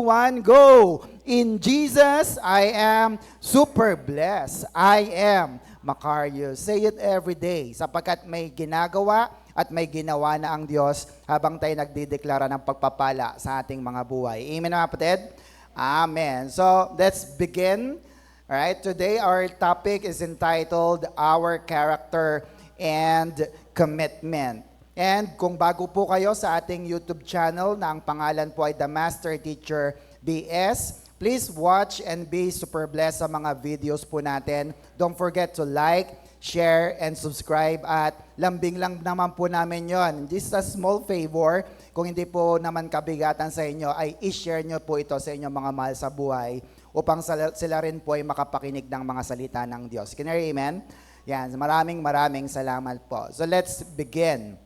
1, go! In Jesus, I am super blessed. I am Macarius. Say it every day, sapagkat may ginagawa at may ginawa na ang Diyos habang tayo nagdideklara ng pagpapala sa ating mga buhay. Amen, mga kapatid? Amen. So, let's begin. Alright, today our topic is entitled Our Character and Commitment. And kung bago po kayo sa ating YouTube channel na ang pangalan po ay The Master Teacher BS, please watch and be super blessed sa mga videos po natin. Don't forget to like, share, and subscribe. At lambing lang naman po namin yon. Just a small favor, kung hindi po naman kabigatan sa inyo, ay i-share nyo po ito sa inyong mga mahal sa buhay upang sila rin po ay makapakinig ng mga salita ng Diyos. Can you hear amen? Yan, maraming salamat po. So let's begin.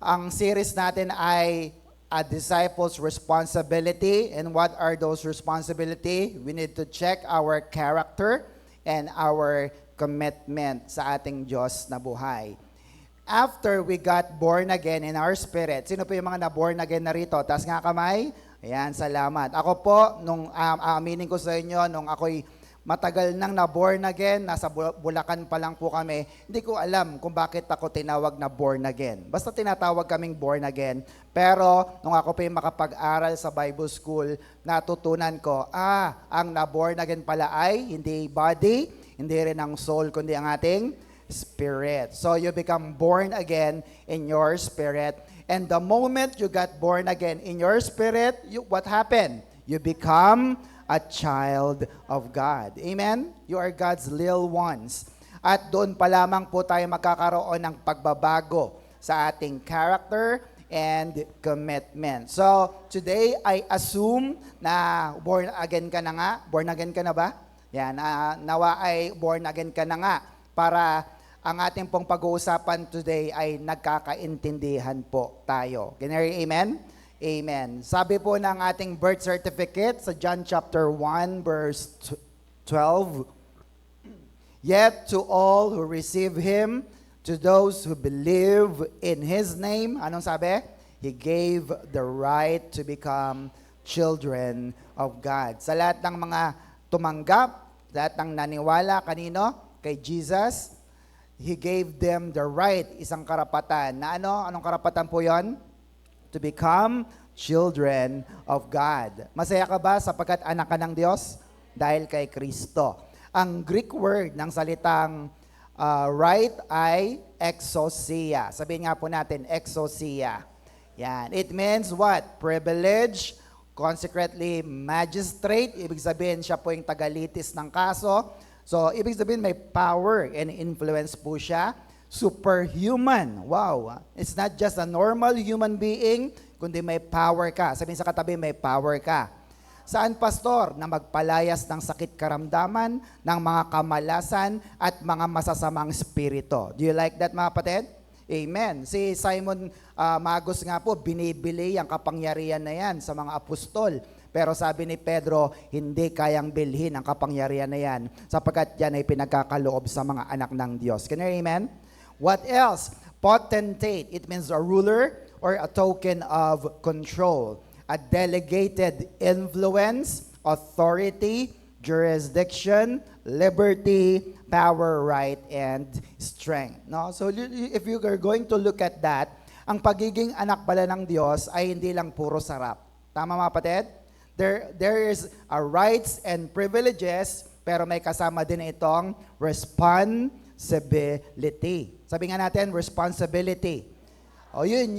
Ang series natin ay A Disciple's Responsibility. And what are those responsibility? We need to check our character and our commitment sa ating Diyos na buhay. After we got born again in our spirit, sino po yung mga na-born again na rito? Taas nga kamay. Ayan, salamat. Ako po, nung aaminin ko sa inyo, nung ako'y matagal nang na-born again, nasa Bulacan pa lang po kami, hindi ko alam kung bakit ako tinawag na born again. Basta tinatawag kaming born again. Pero, nung ako pa yung makapag-aral sa Bible School, natutunan ko, ang na-born again pala ay hindi body, hindi rin ang soul, kundi ang ating spirit. So, you become born again in your spirit. And the moment you got born again in your spirit, what happened? You become a child of God. Amen? You are God's little ones. At doon pa lamang po tayo magkakaroon ng pagbabago sa ating character and commitment. So, today, I assume na born again ka na nga. Born again ka na ba? Yan, nawa ay born again ka na nga para ang ating pong pag-uusapan today ay nagkakaintindihan po tayo. Can you hear amen? Amen. Sabi po ng ating birth certificate sa John chapter 1 verse 12, Yet to all who receive Him, to those who believe in His name, anong sabi? He gave the right to become children of God. Sa lahat ng mga tumanggap, lahat ng naniwala kanino? Kay Jesus, He gave them the right, isang karapatan. Na anong karapatan po yon? To become children of God. Masaya ka ba sapagkat anak ka ng Diyos? Dahil kay Kristo. Ang Greek word ng salitang right ay exousia. Sabihin nga po natin, exousia. Yan. It means what? Privilege, consequently magistrate. Ibig sabihin siya po yung tagalitis ng kaso. So, ibig sabihin may power and influence po siya. Superhuman. Wow. It's not just a normal human being, kundi may power ka. Sabihin sa katabi, may power ka. Saan, pastor? Na magpalayas ng sakit karamdaman, ng mga kamalasan, at mga masasamang spirito. Do you like that, mga kapatid? Amen. Si Simon Magus nga po, binibili ang kapangyarihan na yan sa mga apostol. Pero sabi ni Pedro, hindi kayang bilhin ang kapangyarihan na yan sapagkat yan ay pinagkakaloob sa mga anak ng Diyos. Can you hear amen? What else? Potentate. It means a ruler or a token of control. A delegated influence, authority, jurisdiction, liberty, power, right, and strength. No? So if you are going to look at that, ang pagiging anak pala ng Diyos ay hindi lang puro sarap. Tama mga kapatid? There is a rights and privileges, pero may kasama din itong responsibility. Sabi nga natin, responsibility. O yun,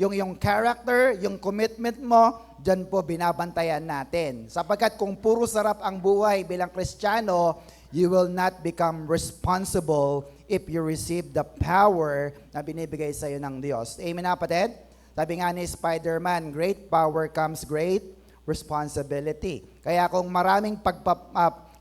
yung character, yung commitment mo, dyan po binabantayan natin. Sapagkat kung puro sarap ang buhay bilang Kristiyano, you will not become responsible if you receive the power na binibigay sa iyo ng Diyos. Amen na, kapatid? Sabi nga ni Spider-Man, great power comes great responsibility. Kaya kung maraming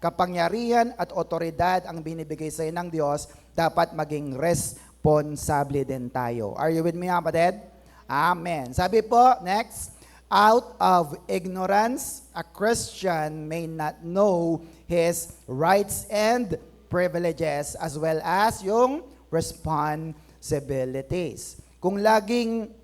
kapangyarihan at otoridad ang binibigay sa iyo ng Diyos, dapat maging responsable din tayo. Are you with me, kapatid? Amen. Sabi po, next, out of ignorance, a Christian may not know his rights and privileges as well as yung responsibilities. Kung laging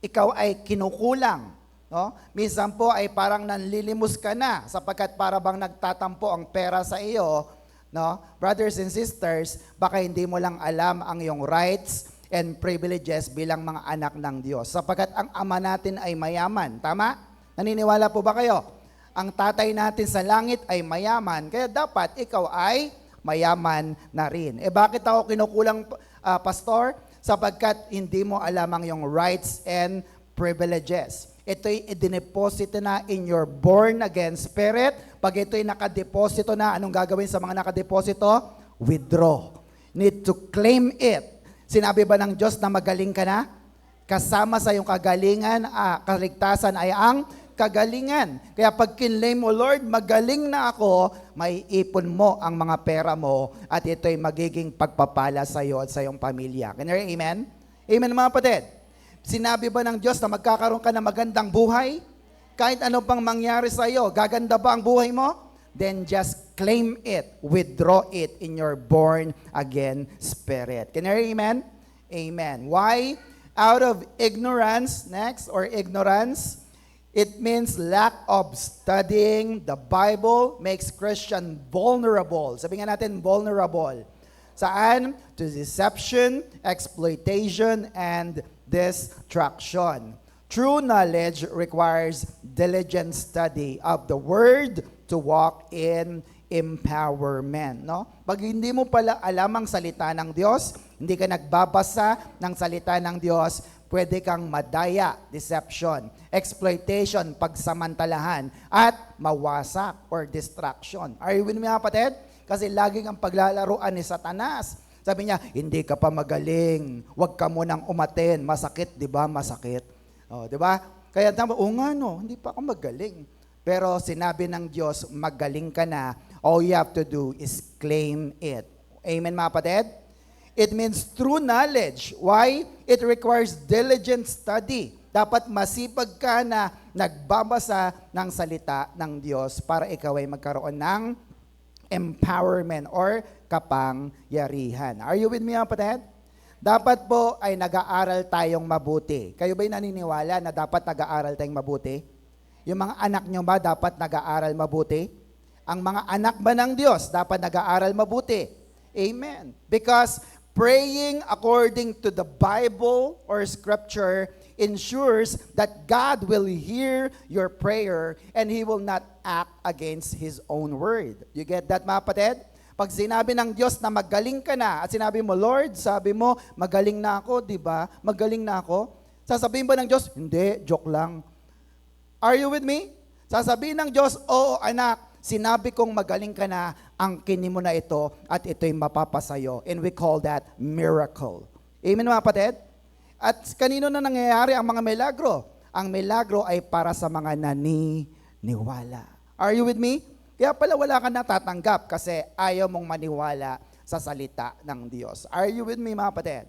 ikaw ay kinukulang No? Minsan po ay parang nanlilimos ka na sapagkat para bang nagtatampo ang pera sa iyo. No? Brothers and sisters, baka hindi mo lang alam ang iyong rights and privileges bilang mga anak ng Diyos. Sapagkat ang ama natin ay mayaman. Tama? Naniniwala po ba kayo? Ang tatay natin sa langit ay mayaman, kaya dapat ikaw ay mayaman na rin. Bakit ako kinukulang, pastor? Sapagkat hindi mo alam ang iyong rights and privileges. Ito'y idineposito na in your born-again spirit. Pag ito'y nakadeposito na, anong gagawin sa mga nakadeposito? Withdraw. Need to claim it. Sinabi ba ng Diyos na magaling ka na? Kasama sa iyong kagalingan, kaligtasan ay ang kagalingan. Kaya pag kinlaim mo, Lord, magaling na ako, may ipon mo ang mga pera mo at ito'y magiging pagpapala sa iyo at sa iyong pamilya. Can you hear amen? Amen mga kapatid. Sinabi ba ng Diyos na magkakaroon ka ng magandang buhay? Kahit ano pang mangyari sa iyo, gaganda ba ang buhay mo? Then just claim it, withdraw it in your born-again spirit. Can you hear amen? Amen. Why? Out of ignorance, next, or ignorance, it means lack of studying the Bible makes Christian vulnerable. Sabihin nga natin, vulnerable. Saan? To deception, exploitation, and distraction. True knowledge requires diligent study of the Word to walk in empowerment. No? Pag hindi mo pala alam ang salita ng Diyos, hindi ka nagbabasa ng salita ng Diyos, pwede kang madaya, deception, exploitation, pagsamantalahan, at mawasak or distraction. Are you with me, kapatid? Kasi laging ang paglalaruan ni Satanas. Sabi niya, hindi ka pa magaling, huwag ka munang umaten, masakit, di ba? Masakit. O, di ba? Kaya tama, nga no, hindi pa ako magaling. Pero sinabi ng Diyos, magaling ka na, all you have to do is claim it. Amen, mga kapatid? It means true knowledge. Why? It requires diligent study. Dapat masipag ka na nagbabasa ng salita ng Diyos para ikaw ay magkaroon ng empowerment or kapangyarihan. Are you with me, kapatid? Dapat po ay nag-aaral tayong mabuti. Kayo ba'y naniniwala na dapat nag-aaral tayong mabuti? Yung mga anak nyo ba dapat nag-aaral mabuti? Ang mga anak ba ng Diyos dapat nag-aaral mabuti? Amen. Because praying according to the Bible or Scripture ensures that God will hear your prayer and He will not act against His own word. You get that, mga kapatid? Pag sinabi ng Diyos na magaling ka na at sinabi mo, Lord, sabi mo, magaling na ako, di ba? Magaling na ako. Sasabihin ba ng Diyos, hindi, joke lang. Are you with me? Sasabihin ng Diyos, oo anak, sinabi kong magaling ka na, angkinin mo na ito at ito'y mapapasayo. And we call that miracle. Amen, mga kapatid? At kanino na nangyayari ang mga milagro? Ang milagro ay para sa mga naniniwala. Are you with me? Kaya pala wala ka natatanggap kasi ayaw mong maniwala sa salita ng Diyos. Are you with me, mga kapatid?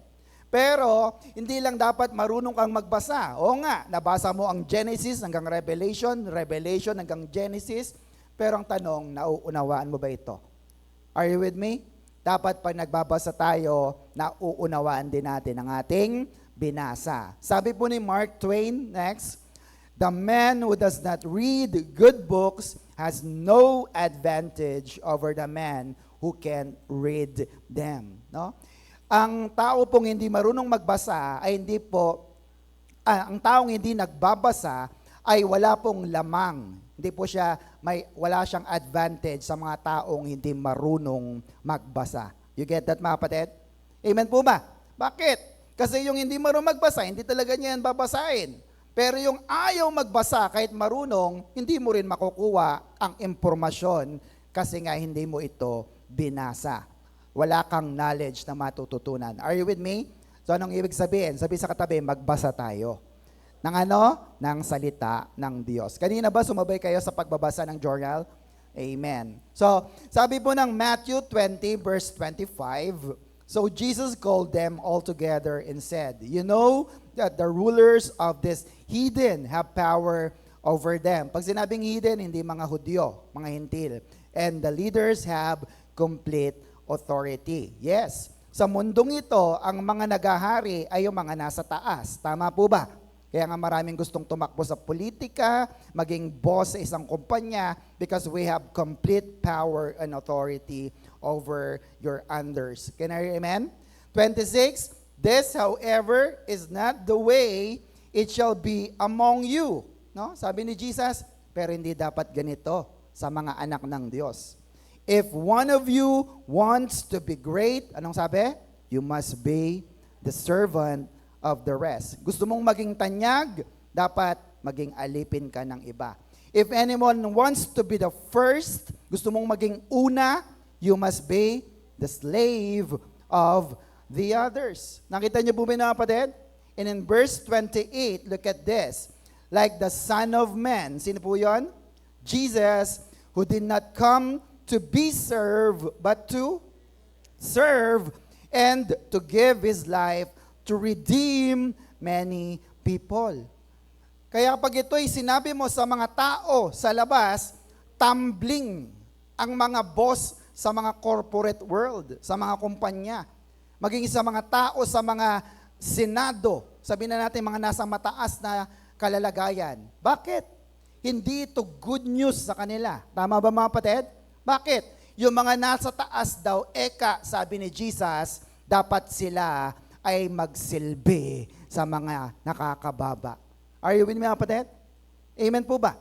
Pero, hindi lang dapat marunong kang magbasa. Oo nga, nabasa mo ang Genesis hanggang Revelation, Revelation hanggang Genesis. Pero ang tanong, nauunawaan mo ba ito? Are you with me? Dapat pag nagbabasa tayo, nauunawaan din natin ang ating binasa. Sabi po ni Mark Twain, next, the man who does not read good books has no advantage over the man who can read them. No? Ang tao pong hindi marunong magbasa ay hindi po, ang taong hindi nagbabasa ay wala pong lamang. Hindi po siya, wala siyang advantage sa mga taong hindi marunong magbasa. You get that, mga kapatid? Amen po ba? Bakit? Kasi yung hindi marunong magbasa, hindi talaga niya yan babasahin. Pero yung ayaw magbasa kahit marunong, hindi mo rin makukuha ang impormasyon kasi nga hindi mo ito binasa. Wala kang knowledge na matututunan. Are you with me? So anong ibig sabihin? Sabi sa katabi, magbasa tayo. Ng ano? Ng salita ng Diyos. Kanina ba sumabay kayo sa pagbabasa ng journal? Amen. So, sabi po ng Matthew 20 verse 25, so Jesus called them all together and said, you know that the rulers of this heathen have power over them. Pag sinabing heathen, hindi mga Hudyo, mga Hintil. And the leaders have complete authority. Yes, sa mundong ito, ang mga nagahari ay yung mga nasa taas. Tama po ba? Kaya nga maraming gustong tumakbo sa politika, maging boss sa isang kumpanya because we have complete power and authority over your unders. Can I hear amen? 26, this, however, is not the way it shall be among you. No? Sabi ni Jesus, pero hindi dapat ganito sa mga anak ng Diyos. If one of you wants to be great, anong sabi? You must be the servant of the rest. Gusto mong maging tanyag, dapat maging alipin ka ng iba. If anyone wants to be the first, gusto mong maging una, you must be the slave of the others. Nakita niyo po ba mga kapatid? And in verse 28, look at this. Like the Son of Man, sino po yun? Jesus, who did not come to be served, but to serve and to give His life to redeem many people. Kaya pag ito'y sinabi mo sa mga tao sa labas, tumbling ang mga boss sa mga corporate world, sa mga kumpanya, maging sa mga tao sa mga senado, sabihin na natin mga nasa mataas na kalalagayan. Bakit? Hindi ito good news sa kanila. Tama ba mga kapatid? Bakit? Yung mga nasa taas daw, sabi ni Jesus, dapat sila ay magsilbi sa mga nakakababa. Are you with me mga kapatid? Amen po ba?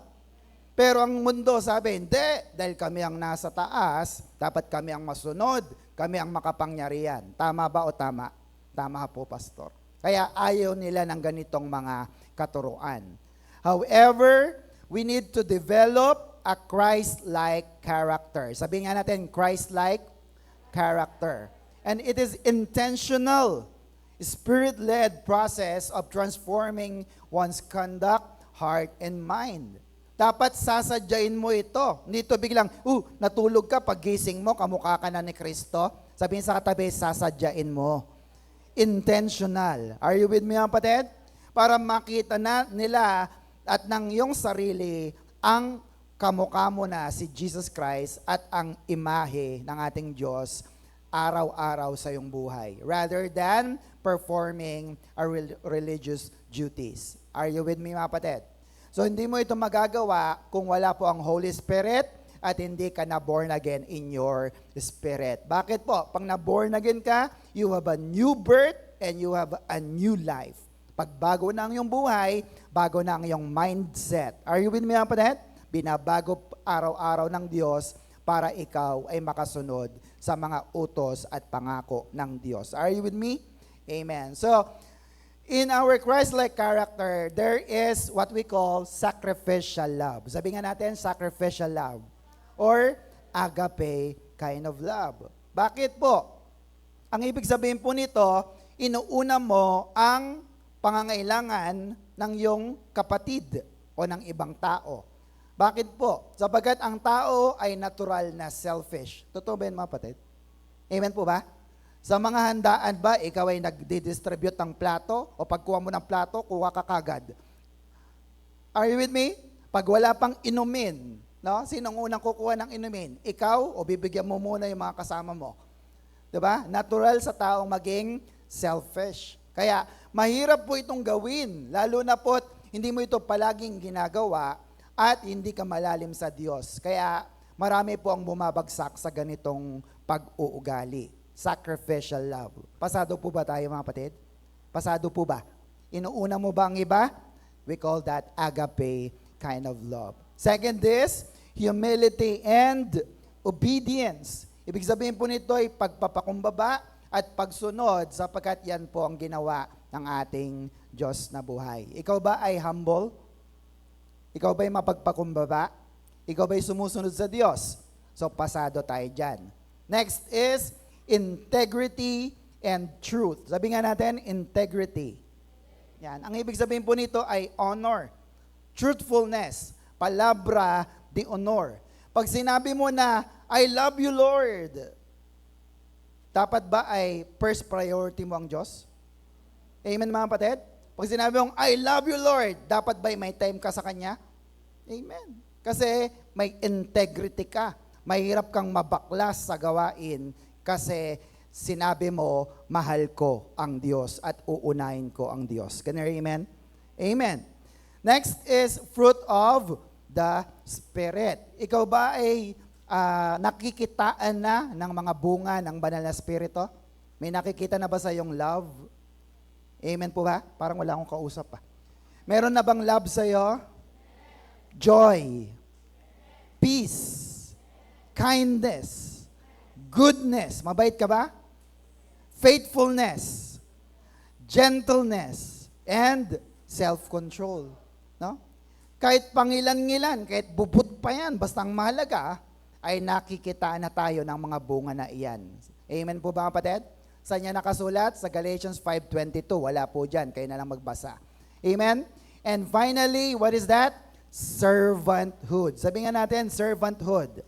Pero ang mundo sabi, hindi. Dahil kami ang nasa taas, dapat kami ang masunod, kami ang makapangyarihan. Tama ba o tama? Tama po, Pastor. Kaya ayaw nila ng ganitong mga katuruan. However, we need to develop a Christ-like character. Sabihin nga natin, Christ-like character. And it is intentional, Spirit-led process of transforming one's conduct, heart, and mind. Dapat sasadyain mo ito. Hindi ito biglang, natulog ka, paggising mo, kamukha ka na ni Kristo. Sabihin sa katabi, sasadyain mo. Intentional. Are you with me, mga kapatid? Para makita na nila at ng iyong sarili ang kamukha mo na si Jesus Christ at ang imahe ng ating Diyos araw-araw sa iyong buhay. Rather than performing our religious duties. Are you with me, mga kapatid? So, hindi mo ito magagawa kung wala po ang Holy Spirit at hindi ka na born again in your spirit. Bakit po? Pag na born again ka, you have a new birth and you have a new life. Pag bago na ang iyong buhay, bago na ang iyong mindset. Are you with me, mga kapatid? Binabago araw-araw ng Diyos para ikaw ay makasunod sa mga utos at pangako ng Diyos. Are you with me? Amen. So, in our Christ-like character, there is what we call sacrificial love. Sabi nga natin, sacrificial love. Or agape kind of love. Bakit po? Ang ibig sabihin po nito, inuuna mo ang pangangailangan ng iyong kapatid o ng ibang tao. Bakit po? Sabagat ang tao ay natural na selfish. Totoo ba yun, mga kapatid? Amen po ba? Sa mga handaan ba, ikaw ay nagdi-distribute ng plato o pagkuha mo ng plato, kuha ka kagad. Are you with me? Pag wala pang inumin, no? Sinong unang kukuha ng inumin? Ikaw o bibigyan mo muna yung mga kasama mo? Diba? Natural sa taong maging selfish. Kaya mahirap po itong gawin, lalo na po hindi mo ito palaging ginagawa at hindi ka malalim sa Diyos. Kaya marami po ang bumabagsak sa ganitong pag-uugali. Sacrificial love. Pasado po ba tayo, mga kapatid? Pasado po ba? Inuuna mo ba ang iba? We call that agape kind of love. Second is humility and obedience. Ibig sabihin po nito ay pagpapakumbaba at pagsunod sapagkat yan po ang ginawa ng ating Diyos na buhay. Ikaw ba ay humble? Ikaw ba ay mapagpakumbaba? Ikaw ba ay sumusunod sa Diyos? So pasado tayo dyan. Next is integrity and truth. Sabi nga natin, integrity. Yan. Ang ibig sabihin po nito ay honor, truthfulness, palabra de honor. Pag sinabi mo na, I love you, Lord, dapat ba ay first priority mo ang Diyos? Amen, mga kapatid? Pag sinabi mong, I love you, Lord, dapat ba may time ka sa Kanya? Amen. Kasi may integrity ka. Mahirap kang mabaklas sa gawain kasi sinabi mo, mahal ko ang Diyos at uunahin ko ang Diyos. Can you hear amen? Amen. Next is fruit of the Spirit. Ikaw ba ay nakikitaan na ng mga bunga ng banal na Espiritu? May nakikita na ba sa iyong love? Amen po ba? Parang wala akong kausap pa. Meron na bang love sa iyo? Joy, peace, kindness, goodness. Mabait ka ba? Faithfulness, gentleness, and self-control. No? Kahit pangilan-ngilan, kahit bubut pa yan, basta ang mahalaga ay nakikita na tayo ng mga bunga na iyan. Amen po ba kapatid? Saan niya nakasulat? Sa Galatians 5:22. Wala po dyan. Kayo na lang magbasa. Amen? And finally, what is that? Servanthood. Sabi nga natin, servanthood.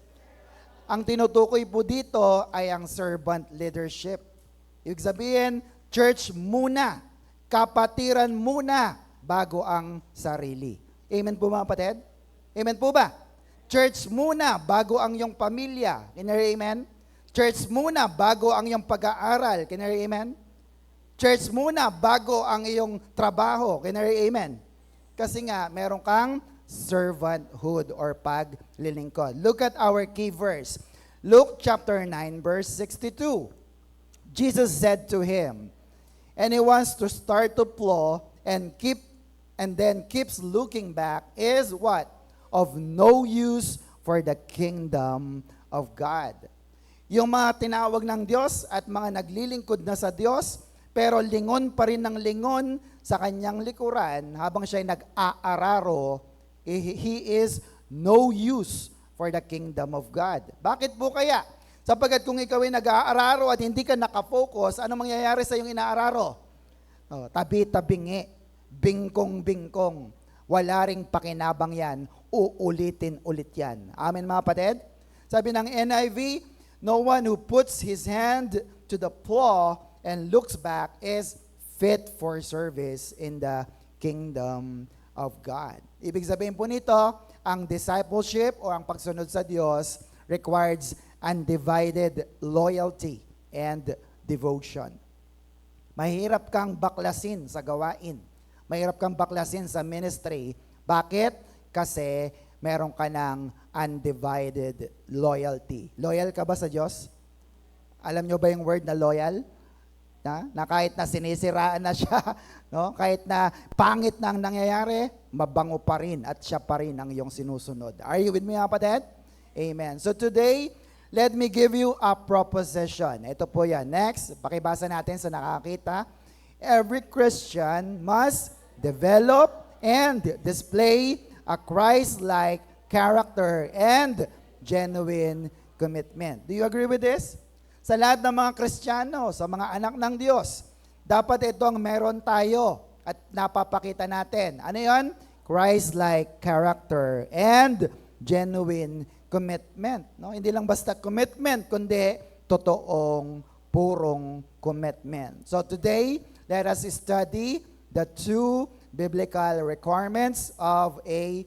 Ang tinutukoy po dito ay ang servant leadership. Ibig sabihin, church muna, kapatiran muna, bago ang sarili. Amen po mga kapatid? Amen po ba? Church muna, bago ang iyong pamilya. Amen? Church muna, bago ang iyong pag-aaral. Amen? Church muna, bago ang iyong trabaho. Amen? Kasi nga, meron kang servanthood or paglilingkod. Look at our key verse. Luke chapter 9, verse 62. Jesus said to him, and he wants to start to plow and then keeps looking back is what? Of no use for the kingdom of God. Yung mga tinawag ng Diyos at mga naglilingkod na sa Diyos, pero lingon pa rin ng lingon sa kanyang likuran habang siya ay nag-aararo, he is no use for the kingdom of God. Bakit po kaya? Sapagkat kung ikaw ay nag-aararo at hindi ka nakafocus, ano mangyayari sa iyong inaararo? Tabi-tabingi, bingkong-bingkong. Wala ring pakinabang yan, uulitin ulit yan. Amen mga kapatid? Sabi ng NIV, no one who puts his hand to the plow and looks back is fit for service in the kingdom of God. Ibig sabihin po nito, ang discipleship o ang pagsunod sa Diyos requires undivided loyalty and devotion. Mahirap kang baklasin sa gawain. Mahirap kang baklasin sa ministry. Bakit? Kasi meron ka ng undivided loyalty. Loyal ka ba sa Diyos? Alam nyo ba yung word na loyal? Na kahit na sinisiraan na siya, no? Kahit na pangit na ang nangyayari, mabango pa rin at siya pa rin ang iyong sinusunod. Are you with me, kapatid? Amen. So today, let me give you a proposition. Ito po yan. Next, pakibasa natin sa nakakita. Every Christian must develop and display a Christ-like character and genuine commitment. Do you agree with this? Sa lahat ng mga Kristiyano, sa mga anak ng Diyos, dapat itong meron tayo at napapakita natin. Ano yon? Christ-like character and genuine commitment. No? Hindi lang basta commitment, kundi totoong, purong commitment. So today, let us study the two biblical requirements of a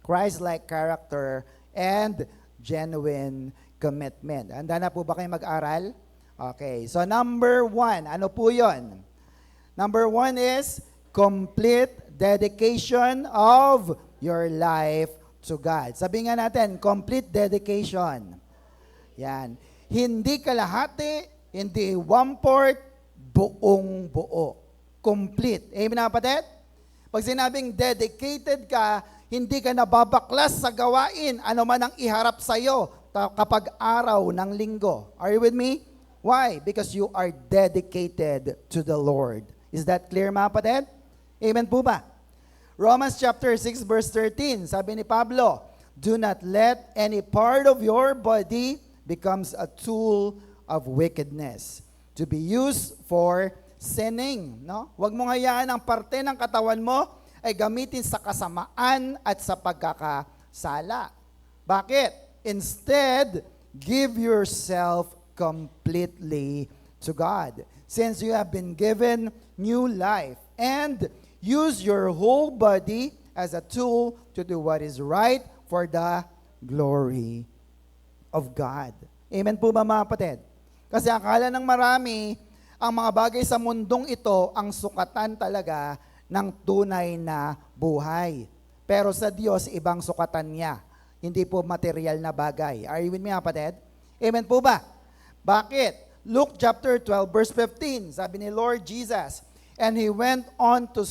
Christ-like character and genuine commitment. Handa na po ba kayo mag-aral? Okay. So number 1, ano po yun? Number 1 is complete dedication of your life to God. Sabi nga natin, complete dedication. Yan. Hindi kalahati, hindi 1/4, buong buo. Complete. Amen na kapatid? Pag sinabing dedicated ka, hindi ka nababaklas sa gawain, ano man ang iharap sa iyo kapag araw ng linggo. Are you with me? Why? Because you are dedicated to the Lord. Is that clear mga kapatid? Amen po ba? Romans chapter 6 verse 13, sabi ni Pablo, do not let any part of your body becomes a tool of wickedness to be used for sinning. No? Huwag mong hayaan ang parte ng katawan mo ay gamitin sa kasamaan at sa pagkakasala. Bakit? Instead, give yourself completely to God, since you have been given new life, and use your whole body as a tool to do what is right for the glory of God. Amen po ba mga kapatid? Kasi akala ng marami, ang mga bagay sa mundong ito, ang sukatan talaga ng tunay na buhay. Pero sa Diyos, ibang sukatan niya. Hindi po material na bagay. Are you with me, kapatid? Amen po ba? Bakit? Luke chapter 12 verse 15, sabi ni Lord Jesus, and he went on to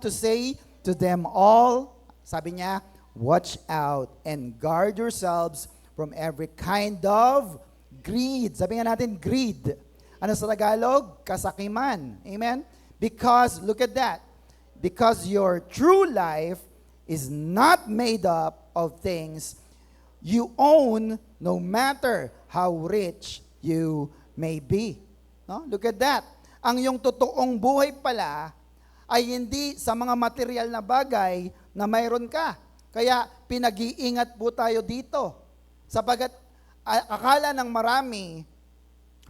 say to them all, sabi niya, watch out and guard yourselves from every kind of greed. Sabi nga natin, greed. Ano sa Tagalog? Kasakiman. Amen? Because, look at that, because your true life is not made up of things you own, no matter how rich you may be. No? Look at that. Ang yung totoong buhay pala ay hindi sa mga material na bagay na mayroon ka. Kaya pinag-iingat po tayo dito. Sapagat akala ng marami,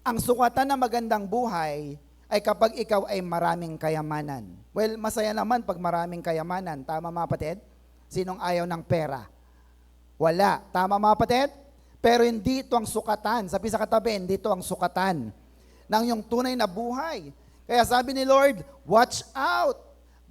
ang sukatan ng magandang buhay ay kapag ikaw ay maraming kayamanan. Well, masaya naman pag maraming kayamanan. Tama mga kapatid? Sinong ayaw ng pera? Wala. Tama mga kapatid? Pero hindi ito ang sukatan. Sabi sa katabi, hindi ito ang sukatan ng yung tunay na buhay. Kaya sabi ni Lord, watch out.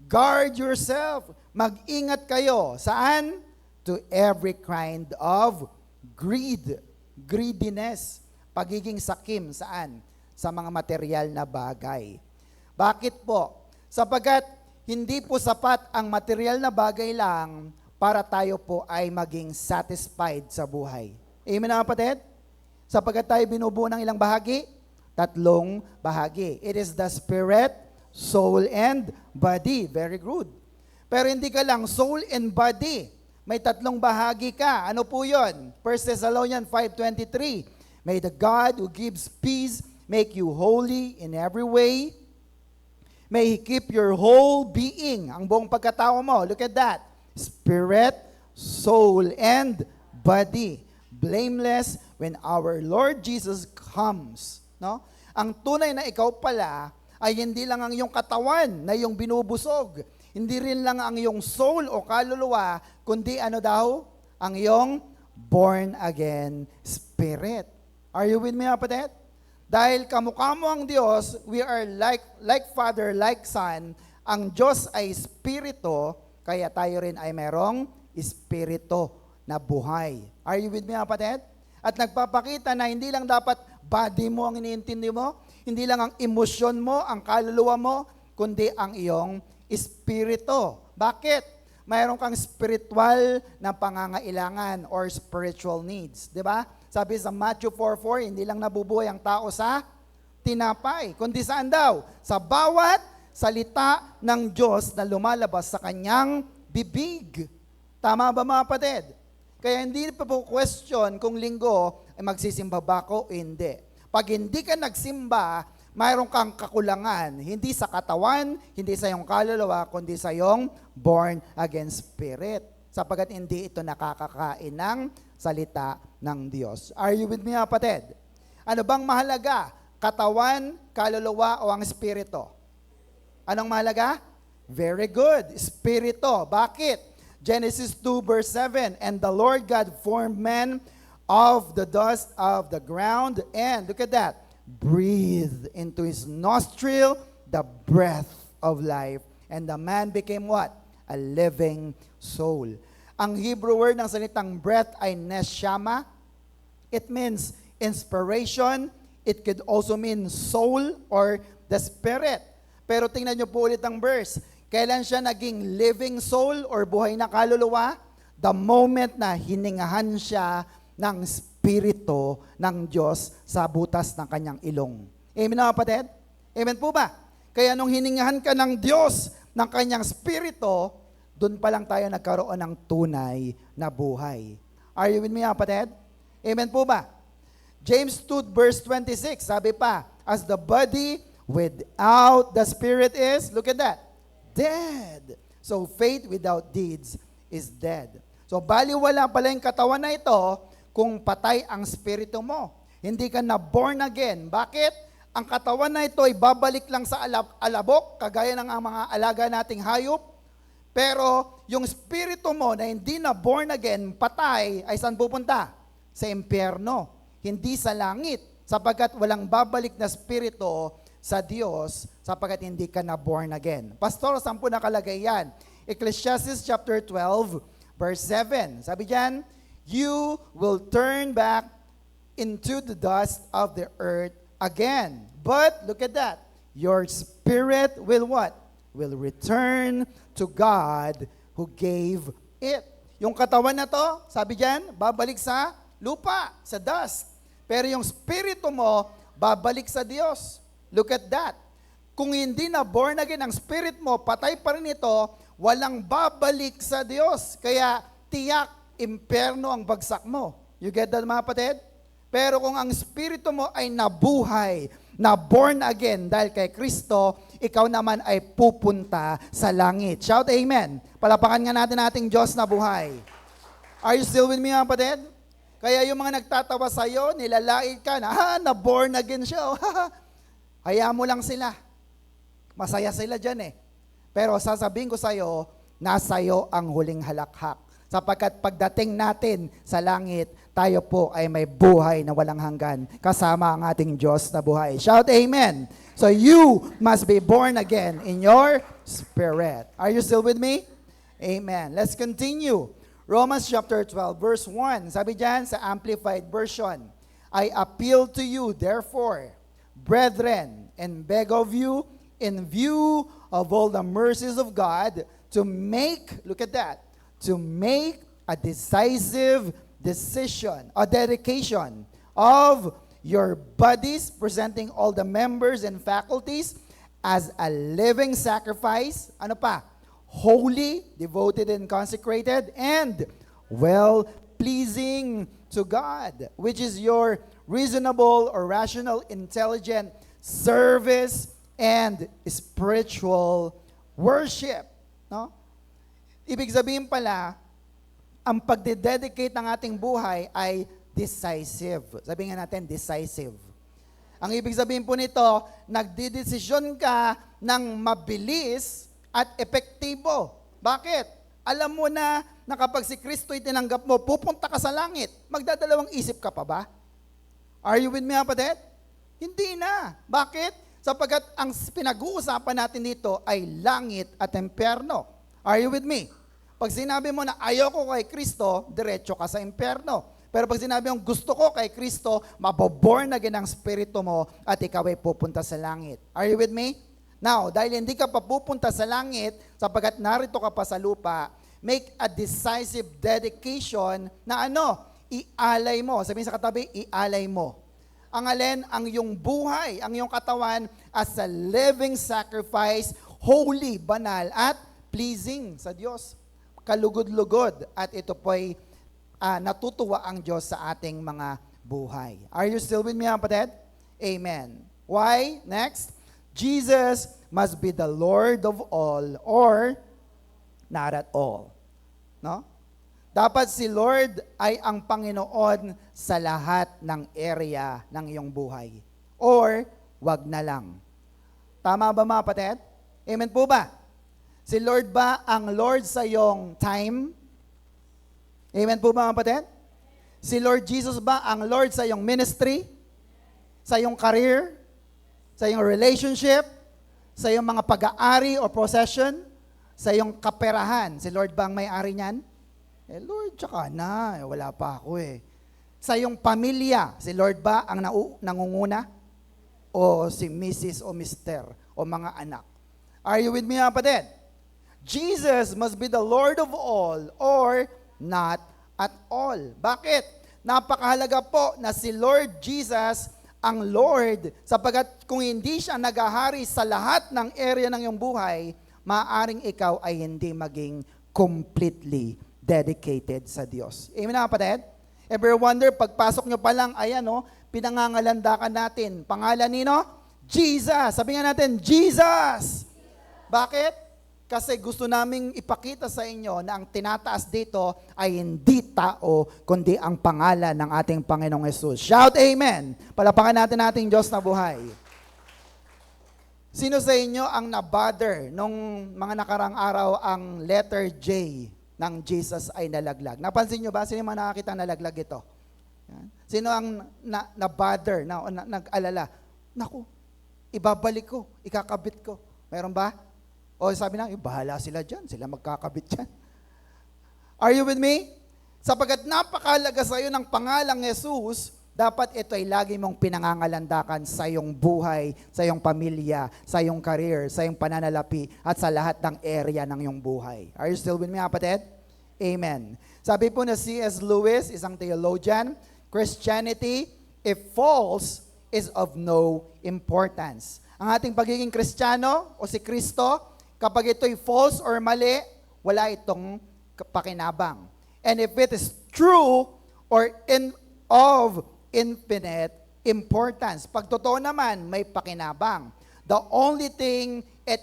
Guard yourself. Mag-ingat kayo. Saan? To every kind of greed. Greediness. Pagiging sakim. Saan? Sa mga material na bagay. Bakit po? Sapagat hindi po sapat ang material na bagay lang para tayo po ay maging satisfied sa buhay. Amen na kapatid? Sapagat tayo binubuo ng ilang bahagi? 3 bahagi. It is the spirit, soul, and body. Very good. Pero hindi ka lang soul and body. May 3 bahagi ka. Ano po yun? 1 Thessalonians 5:23. May the God who gives peace make you holy in every way. May He keep your whole being, ang buong pagkatao mo. Look at that. Spirit, soul, and body. Blameless when our Lord Jesus comes. No? Ang tunay na ikaw pala ay hindi lang ang iyong katawan na iyong binubusog. Hindi rin lang ang iyong soul o kaluluwa, kundi ano daw? Ang iyong born again spirit. Are you with me, kapatid? Dahil kamukha mo ang Diyos, we are like Father, like Son. Ang Diyos ay Espiritu, kaya tayo rin ay merong Espiritu na buhay. Are you with me, kapatid? At nagpapakita na hindi lang dapat body mo ang iniintindi mo, hindi lang ang emosyon mo, ang kaluluwa mo, kundi ang iyong Espiritu. Bakit? Mayroon kang spiritual na pangangailangan or spiritual needs. Di ba? Sabi sa Matthew 4:4, hindi lang nabubuhay ang tao sa tinapay, kundi saan daw? Sa bawat salita ng Diyos na lumalabas sa kanyang bibig. Tama ba mga kapatid? Kaya hindi pa po question kung linggo ay magsisimba ba ako o hindi. Pag hindi ka nagsimba, mayroon kang kakulangan, hindi sa katawan, hindi sa iyong kaluluwa, kundi sa iyong born again spirit. Sapagat hindi ito nakakakain ng salita ng Diyos. Are you with me, kapatid? Ano bang mahalaga? Katawan, kaluluwa, o ang espiritu? Anong mahalaga? Very good. Espiritu. Bakit? Genesis 2 verse 7, and the Lord God formed man of the dust of the ground, and look at that, breathed into his nostril the breath of life, and the man became what? A living soul. Ang Hebrew word ng salitang breath ay neshama. It means inspiration. It could also mean soul or the spirit. Pero tingnan niyo po ulit ang verse. Kailan siya naging living soul or buhay na kaluluwa? The moment na hiningahan siya ng Espiritu ng Diyos sa butas ng kanyang ilong. Amen na kapatid? Amen po ba? Kaya nung hiningahan ka ng Diyos ng kanyang Espiritu, doon pa lang tayo nagkaroon ng tunay na buhay. Are you with me kapatid? Amen po ba? James 2 verse 26, sabi pa, as the body without the Spirit is, look at that, dead. So faith without deeds is dead. So baliwala pala yung katawan na ito kung patay ang spirito mo. Hindi ka na born again. Bakit? Ang katawan na ito ay babalik lang sa alabok, kagaya ng mga alaga nating hayop. Pero yung spirito mo na hindi na born again, patay, ay saan pupunta? Sa impyerno. Hindi sa langit. Sapagkat walang babalik na spirito sa Diyos sapagkat hindi ka na born again. Pastor, saan po nakalagay yan? Ecclesiastes chapter 12, verse 7. Sabi diyan, you will turn back into the dust of the earth again. But, look at that, your spirit will what? Will return to God who gave it. Yung katawan na to, sabi diyan, babalik sa lupa, sa dust. Pero yung spirito mo, babalik sa Diyos. Look at that. Kung hindi na born again ang spirit mo, patay pa rin ito, walang babalik sa Diyos. Kaya tiyak, impyerno ang bagsak mo. You get that, mga kapatid? Pero kung ang spirito mo ay nabuhay, na born again dahil kay Kristo, ikaw naman ay pupunta sa langit. Shout amen. Palapakan nga natin ating Diyos na buhay. Are you still with me, mga kapatid? Kaya yung mga nagtatawa sa'yo, nilalait ka na, na born again siya. Hayaan mo lang sila. Masaya sila dyan eh. Pero sasabihin ko sa'yo, nasa'yo ang huling halakhak. Sapagkat pagdating natin sa langit, tayo po ay may buhay na walang hanggan kasama ang ating Diyos na buhay. Shout amen. So you must be born again in your spirit. Are you still with me? Amen. Let's continue. Romans chapter 12 verse 1. Sabi diyan sa Amplified Version, I appeal to you therefore, brethren, and beg of you in view of all the mercies of God to make, look at that, to make a decisive decision, a dedication of your bodies, presenting all the members and faculties as a living sacrifice, ano pa? Holy, devoted and consecrated, and well-pleasing to God, which is your reasonable or rational, intelligent service and spiritual worship. No? Ibig sabihin pala, ang pagdededicate ng ating buhay ay decisive. Sabihin nga natin, decisive. Ang ibig sabihin po nito, nagdidesisyon ka ng mabilis at epektibo. Bakit? Alam mo na kapag si Kristo'y tinanggap mo, pupunta ka sa langit. Magdadalawang isip ka pa ba? Are you with me, kapatid? Hindi na. Bakit? Sapagkat ang pinag-uusapan natin dito ay langit at impyerno. Are you with me? Pag sinabi mo na ayoko kay Kristo, diretso ka sa impyerno. Pero pag sinabi mo gusto ko kay Kristo, maboborn na ang spirito mo at ikaw ay pupunta sa langit. Are you with me? Now, dahil hindi ka pa pupunta sa langit, sapagkat narito ka pa sa lupa, make a decisive dedication na ano? Ialay mo. Sabihin sa katabi, ialay mo. Ang alin? Ang iyong buhay, ang iyong katawan as a living sacrifice, holy, banal, at pleasing sa Diyos. Kalugod-lugod. At ito po'y natutuwa ang Diyos sa ating mga buhay. Are you still with me, kapatid? Amen. Why? Next. Jesus must be the Lord of all or not at all. No? Dapat si Lord ay ang Panginoon sa lahat ng area ng iyong buhay. Or, wag na lang. Tama ba, mga kapatid? Amen po ba? Si Lord ba ang Lord sa iyong time? Amen po ba, mga kapatid? Si Lord Jesus ba ang Lord sa iyong ministry? Sa iyong career? Sa iyong relationship? Sa iyong mga pag-aari o possession? Sa iyong kaperahan? Si Lord ba ang may-ari niyan? Lord, tsaka na. Wala pa ako eh. Sa iyong pamilya, si Lord ba ang nangunguna? O si Mrs. o Mr. o mga anak? Are you with me, mga kapatid? Jesus must be the Lord of all or not at all. Bakit? Napakahalaga po na si Lord Jesus ang Lord sapagkat kung hindi siya naghahari sa lahat ng area ng iyong buhay, maaaring ikaw ay hindi maging completely dedicated sa Diyos. Amen na, kapatid? Ever wonder, pagpasok nyo pa lang, ayan pinangangalandakan natin. Pangalan nino? Jesus. Sabi nga natin, Jesus. Bakit? Kasi gusto naming ipakita sa inyo na ang tinataas dito ay hindi tao, kundi ang pangalan ng ating Panginoong Yesus. Shout amen! Palapakan natin ating Diyos na buhay. Sino sa inyo ang nabother nung mga nakarang araw ang letter J ng Jesus ay nalaglag? Napansin nyo ba? Sino yung mga nakakita nalaglag ito? Yan. Sino ang nabother, nag-alala? Naku, ibabalik ko, ikakabit ko. Meron ba? O sabi na, bahala sila dyan, sila magkakabit dyan. Are you with me? Sapagkat napakahalaga sa iyo ng pangalang Jesus, dapat ito ay lagi mong pinangangalandakan sa iyong buhay, sa iyong pamilya, sa iyong career, sa iyong pananalapi, at sa lahat ng area ng iyong buhay. Are you still with me, kapatid? Amen. Sabi po na C.S. Lewis, isang theologian, Christianity, if false, is of no importance. Ang ating pagiging Kristiyano o si Kristo, kapag ito'y false or mali, wala itong pakinabang. And if it is true or of infinite importance, pag totoo naman, may pakinabang. The only thing it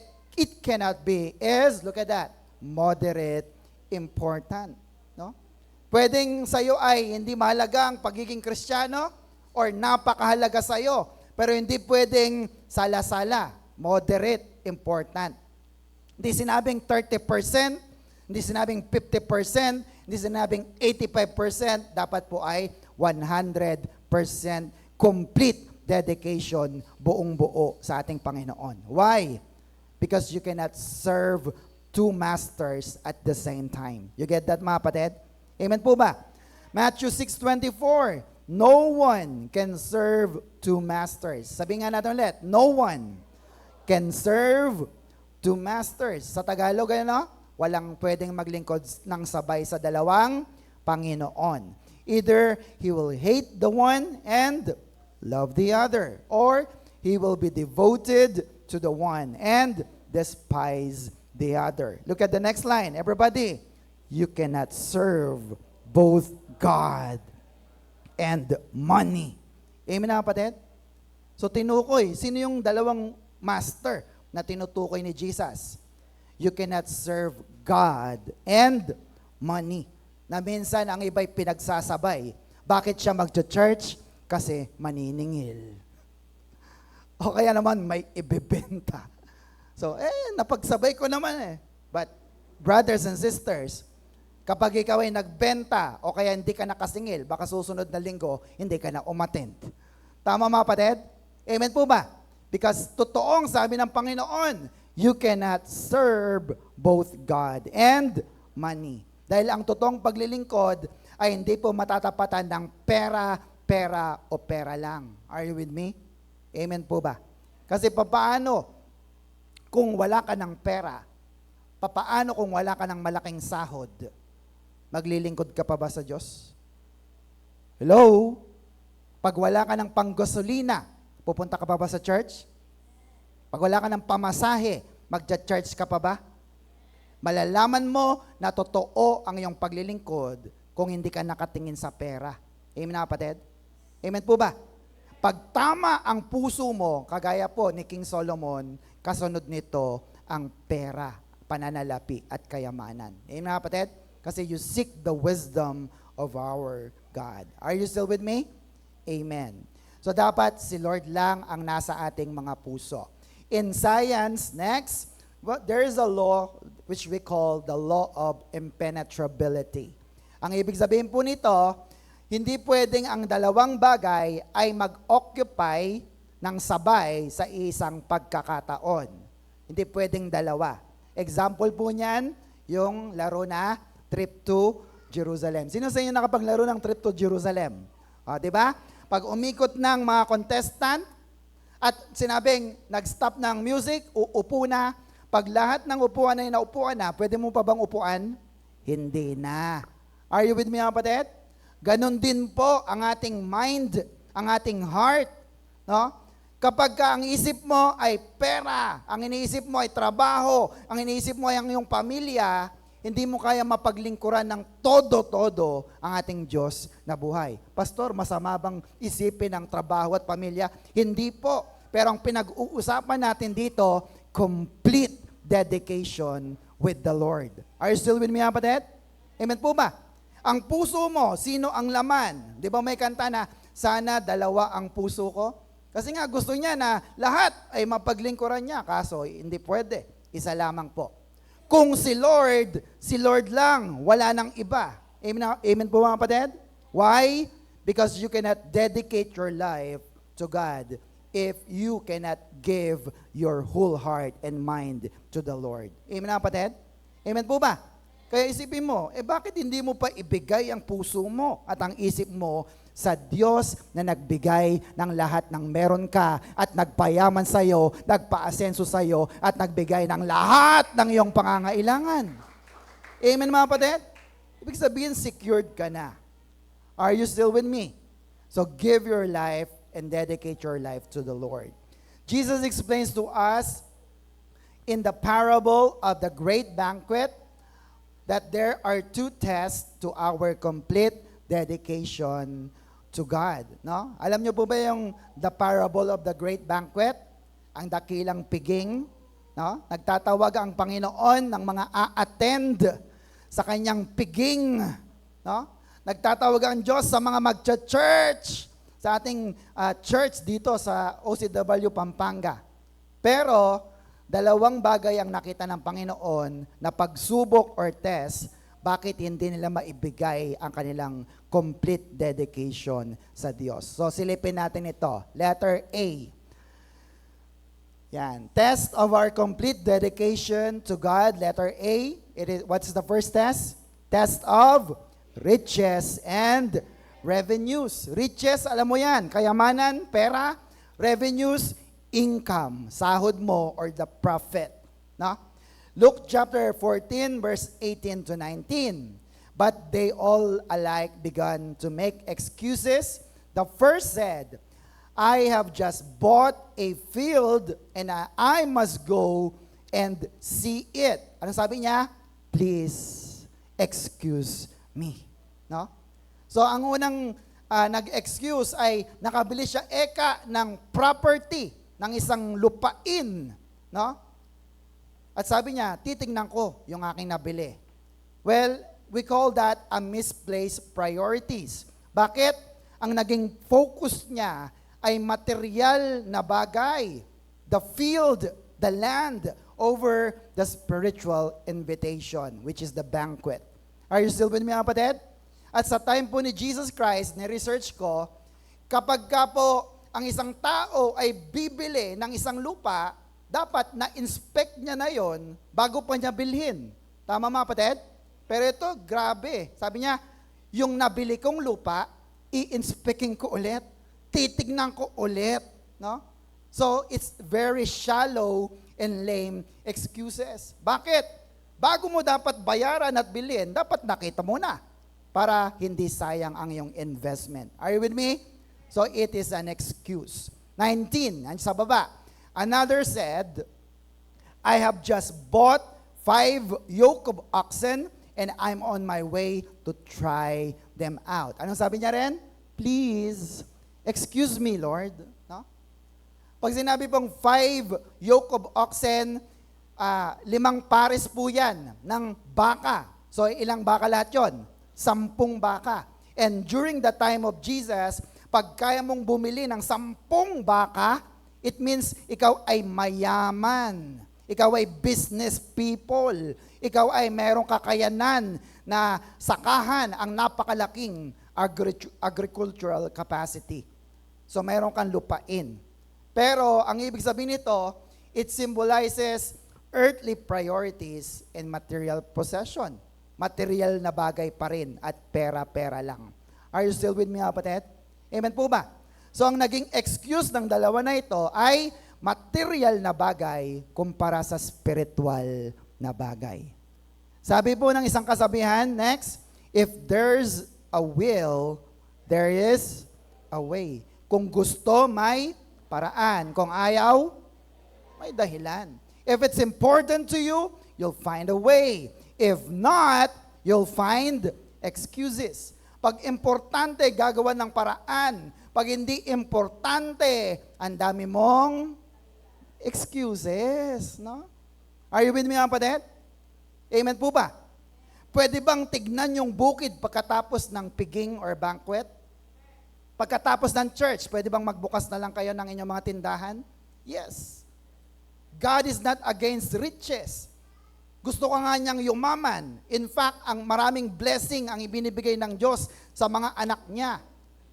cannot be is, look at that, moderate important. No? Pwedeng sa'yo ay hindi mahalaga ang pagiging Kristiyano or napakahalaga sa'yo, pero hindi pwedeng sala-sala, moderate important. Hindi sinabing 30%, hindi sinabing 50%, hindi sinabing 85%, dapat po ay 100% complete dedication, buong-buo sa ating Panginoon. Why? Because you cannot serve two masters at the same time. You get that, mga kapatid? Amen po ba? Matthew 6:24, no one can serve two masters. Sabi nga natin ulit, no one can serve two masters. Sa Tagalog, ano? Walang pwedeng maglingkod ng sabay sa dalawang Panginoon. Either he will hate the one and love the other, or he will be devoted to the one and despise the other. Look at the next line, everybody. You cannot serve both God and money. Amen na, kapatid? So tinukoy, sino yung dalawang master na tinutukoy ni Jesus? You cannot serve God and money. Na minsan ang iba'y pinagsasabay. Bakit siya mag-church? Kasi maniningil. O kaya naman may ibebenta. So, napagsabay ko naman eh. But, brothers and sisters, kapag ikaw ay nagbenta o kaya hindi ka nakasingil, baka susunod na linggo, hindi ka na umattend. Tama, mga kapatid? Amen po ba? Because totoong sabi ng Panginoon, you cannot serve both God and money. Dahil ang totoong paglilingkod ay hindi po matatapatan ng pera, pera o pera lang. Are you with me? Amen po ba? Kasi papaano kung wala ka ng pera? Papaano kung wala ka ng malaking sahod? Maglilingkod ka pa ba sa Diyos? Hello? Pag wala ka ng panggasolina, pupunta ka pa ba sa church? Pag wala ka ng pamasahe, magja-church ka pa ba? Malalaman mo na totoo ang iyong paglilingkod kung hindi ka nakatingin sa pera. Amen na, kapatid? Amen po ba? Pag tama ang puso mo, kagaya po ni King Solomon, kasunod nito ang pera, pananalapi at kayamanan. Amen na, kapatid? Kasi you seek the wisdom of our God. Are you still with me? Amen. So dapat si Lord lang ang nasa ating mga puso. In science, next, there is a law which we call the law of impenetrability. Ang ibig sabihin po nito, hindi pwedeng ang dalawang bagay ay mag-occupy ng sabay sa isang pagkakataon. Hindi pwedeng dalawa. Example po niyan, yung laro na trip to Jerusalem. Sino sa inyo nakapaglaro ng trip to Jerusalem? Di ba? Pag umikot ng mga contestant at sinabing nag-stop ng music, uupo na. Pag lahat ng upuan ay naupuan na, pwede mo pa bang upuan? Hindi na. Are you with me, mga kapatid? Ganon din po ang ating mind, ang ating heart. No? Kapag ang isip mo ay pera, ang iniisip mo ay trabaho, ang iniisip mo ay ang iyong pamilya, hindi mo kaya mapaglingkuran ng todo-todo ang ating Diyos na buhay. Pastor, masama bang isipin ang trabaho at pamilya? Hindi po. Pero ang pinag-uusapan natin dito, complete dedication with the Lord. Are you still with me, kapatid? Amen po ba? Ang puso mo, sino ang laman? Di ba may kanta na, sana dalawa ang puso ko? Kasi nga gusto niya na lahat ay mapaglingkuran niya. Kaso hindi pwede. Isa lamang po. Kung si Lord lang, wala nang iba. Amen po mga kapatid? Why? Because you cannot dedicate your life to God if you cannot give your whole heart and mind to the Lord. Amen na kapatid? Amen po ba? Kaya isipin mo, bakit hindi mo pa ibigay ang puso mo at ang isip mo sa Diyos na nagbigay ng lahat ng meron ka at nagpayaman sa iyo, nagpaasenso sa iyo at nagbigay ng lahat ng iyong pangangailangan. Amen mga kapatid? Ibig sabihin, secured ka na. Are you still with me? So give your life and dedicate your life to the Lord. Jesus explains to us in the parable of the great banquet that there are two tests to our complete dedication to God. No? Alam niyo po ba yung the parable of the great banquet? Ang dakilang piging. No? Nagtatawag ang Panginoon ng mga a-attend sa kanyang piging. No? Nagtatawag ang Diyos sa mga magcha-church sa ating church dito sa OCW Pampanga. Pero, dalawang bagay ang nakita ng Panginoon na pagsubok or test, bakit hindi nila maibigay ang kanilang complete dedication sa Diyos. So, silipin natin ito. Letter A. Yan. Test of our complete dedication to God. Letter A. What's the first test? Test of riches and revenues. Riches, alam mo yan. Kayamanan, pera, revenues, income, sahod mo or the profit. No? Luke chapter 14 verse 18 to 19. But they all alike began to make excuses. The first said, I have just bought a field and I must go and see it. Ano sabi niya? Please excuse me. No? So ang unang nag-excuse ay nakabili siya ng property ng isang lupain, no? At sabi niya, titingnan ko yung aking nabili. Well, we call that a misplaced priorities. Bakit? Ang naging focus niya ay material na bagay, the field, the land, over the spiritual invitation, which is the banquet. Are you still with me, mga kapatid? At sa time po ni Jesus Christ, ni-research ko, kapag ka po ang isang tao ay bibili ng isang lupa, dapat na-inspect niya na yon bago pa niya bilhin. Tama mga kapatid? Pero ito, grabe. Sabi niya, yung nabili kong lupa, i-inspecting ko ulit, titignan ko ulit. No? So, it's very shallow and lame excuses. Bakit? Bago mo dapat bayaran at bilhin, dapat nakita mo na para hindi sayang ang iyong investment. Are you with me? So it is an excuse. 19, sa baba. Another said, I have just bought 5 yoke of oxen and I'm on my way to try them out. Anong sabi niya rin? Please, excuse me, Lord. No? Pag sinabi pong 5 yoke of oxen, 5 pares po yan ng baka. So ilang baka lahat yon? 10 baka. And during the time of Jesus, pag kaya mong bumili ng 10 baka, it means ikaw ay mayaman. Ikaw ay business people. Ikaw ay merong kakayanan na sakahan ang napakalaking agricultural capacity. So meron kang lupain. Pero ang ibig sabihin nito, it symbolizes earthly priorities and material possession. Material na bagay pa rin at pera-pera lang. Are you still with me, kapatid? Amen po ba? So ang naging excuse ng dalawa na ito ay material na bagay kumpara sa spiritual na bagay. Sabi po ng isang kasabihan, next, if there's a will, there is a way. Kung gusto, may paraan. Kung ayaw, may dahilan. If it's important to you, you'll find a way. If not, you'll find excuses. Pag importante, gagawa ng paraan. Pag hindi importante, ang dami mong excuses. No? Are you with me, kapatid? Amen po ba? Pwede bang tignan yung bukid pagkatapos ng piging or banquet? Pagkatapos ng church, pwede bang magbukas na lang kayo ng inyong mga tindahan? Yes. God is not against riches. Gusto ka nga niyang yumaman. In fact, ang maraming blessing ang ibinibigay ng Diyos sa mga anak niya.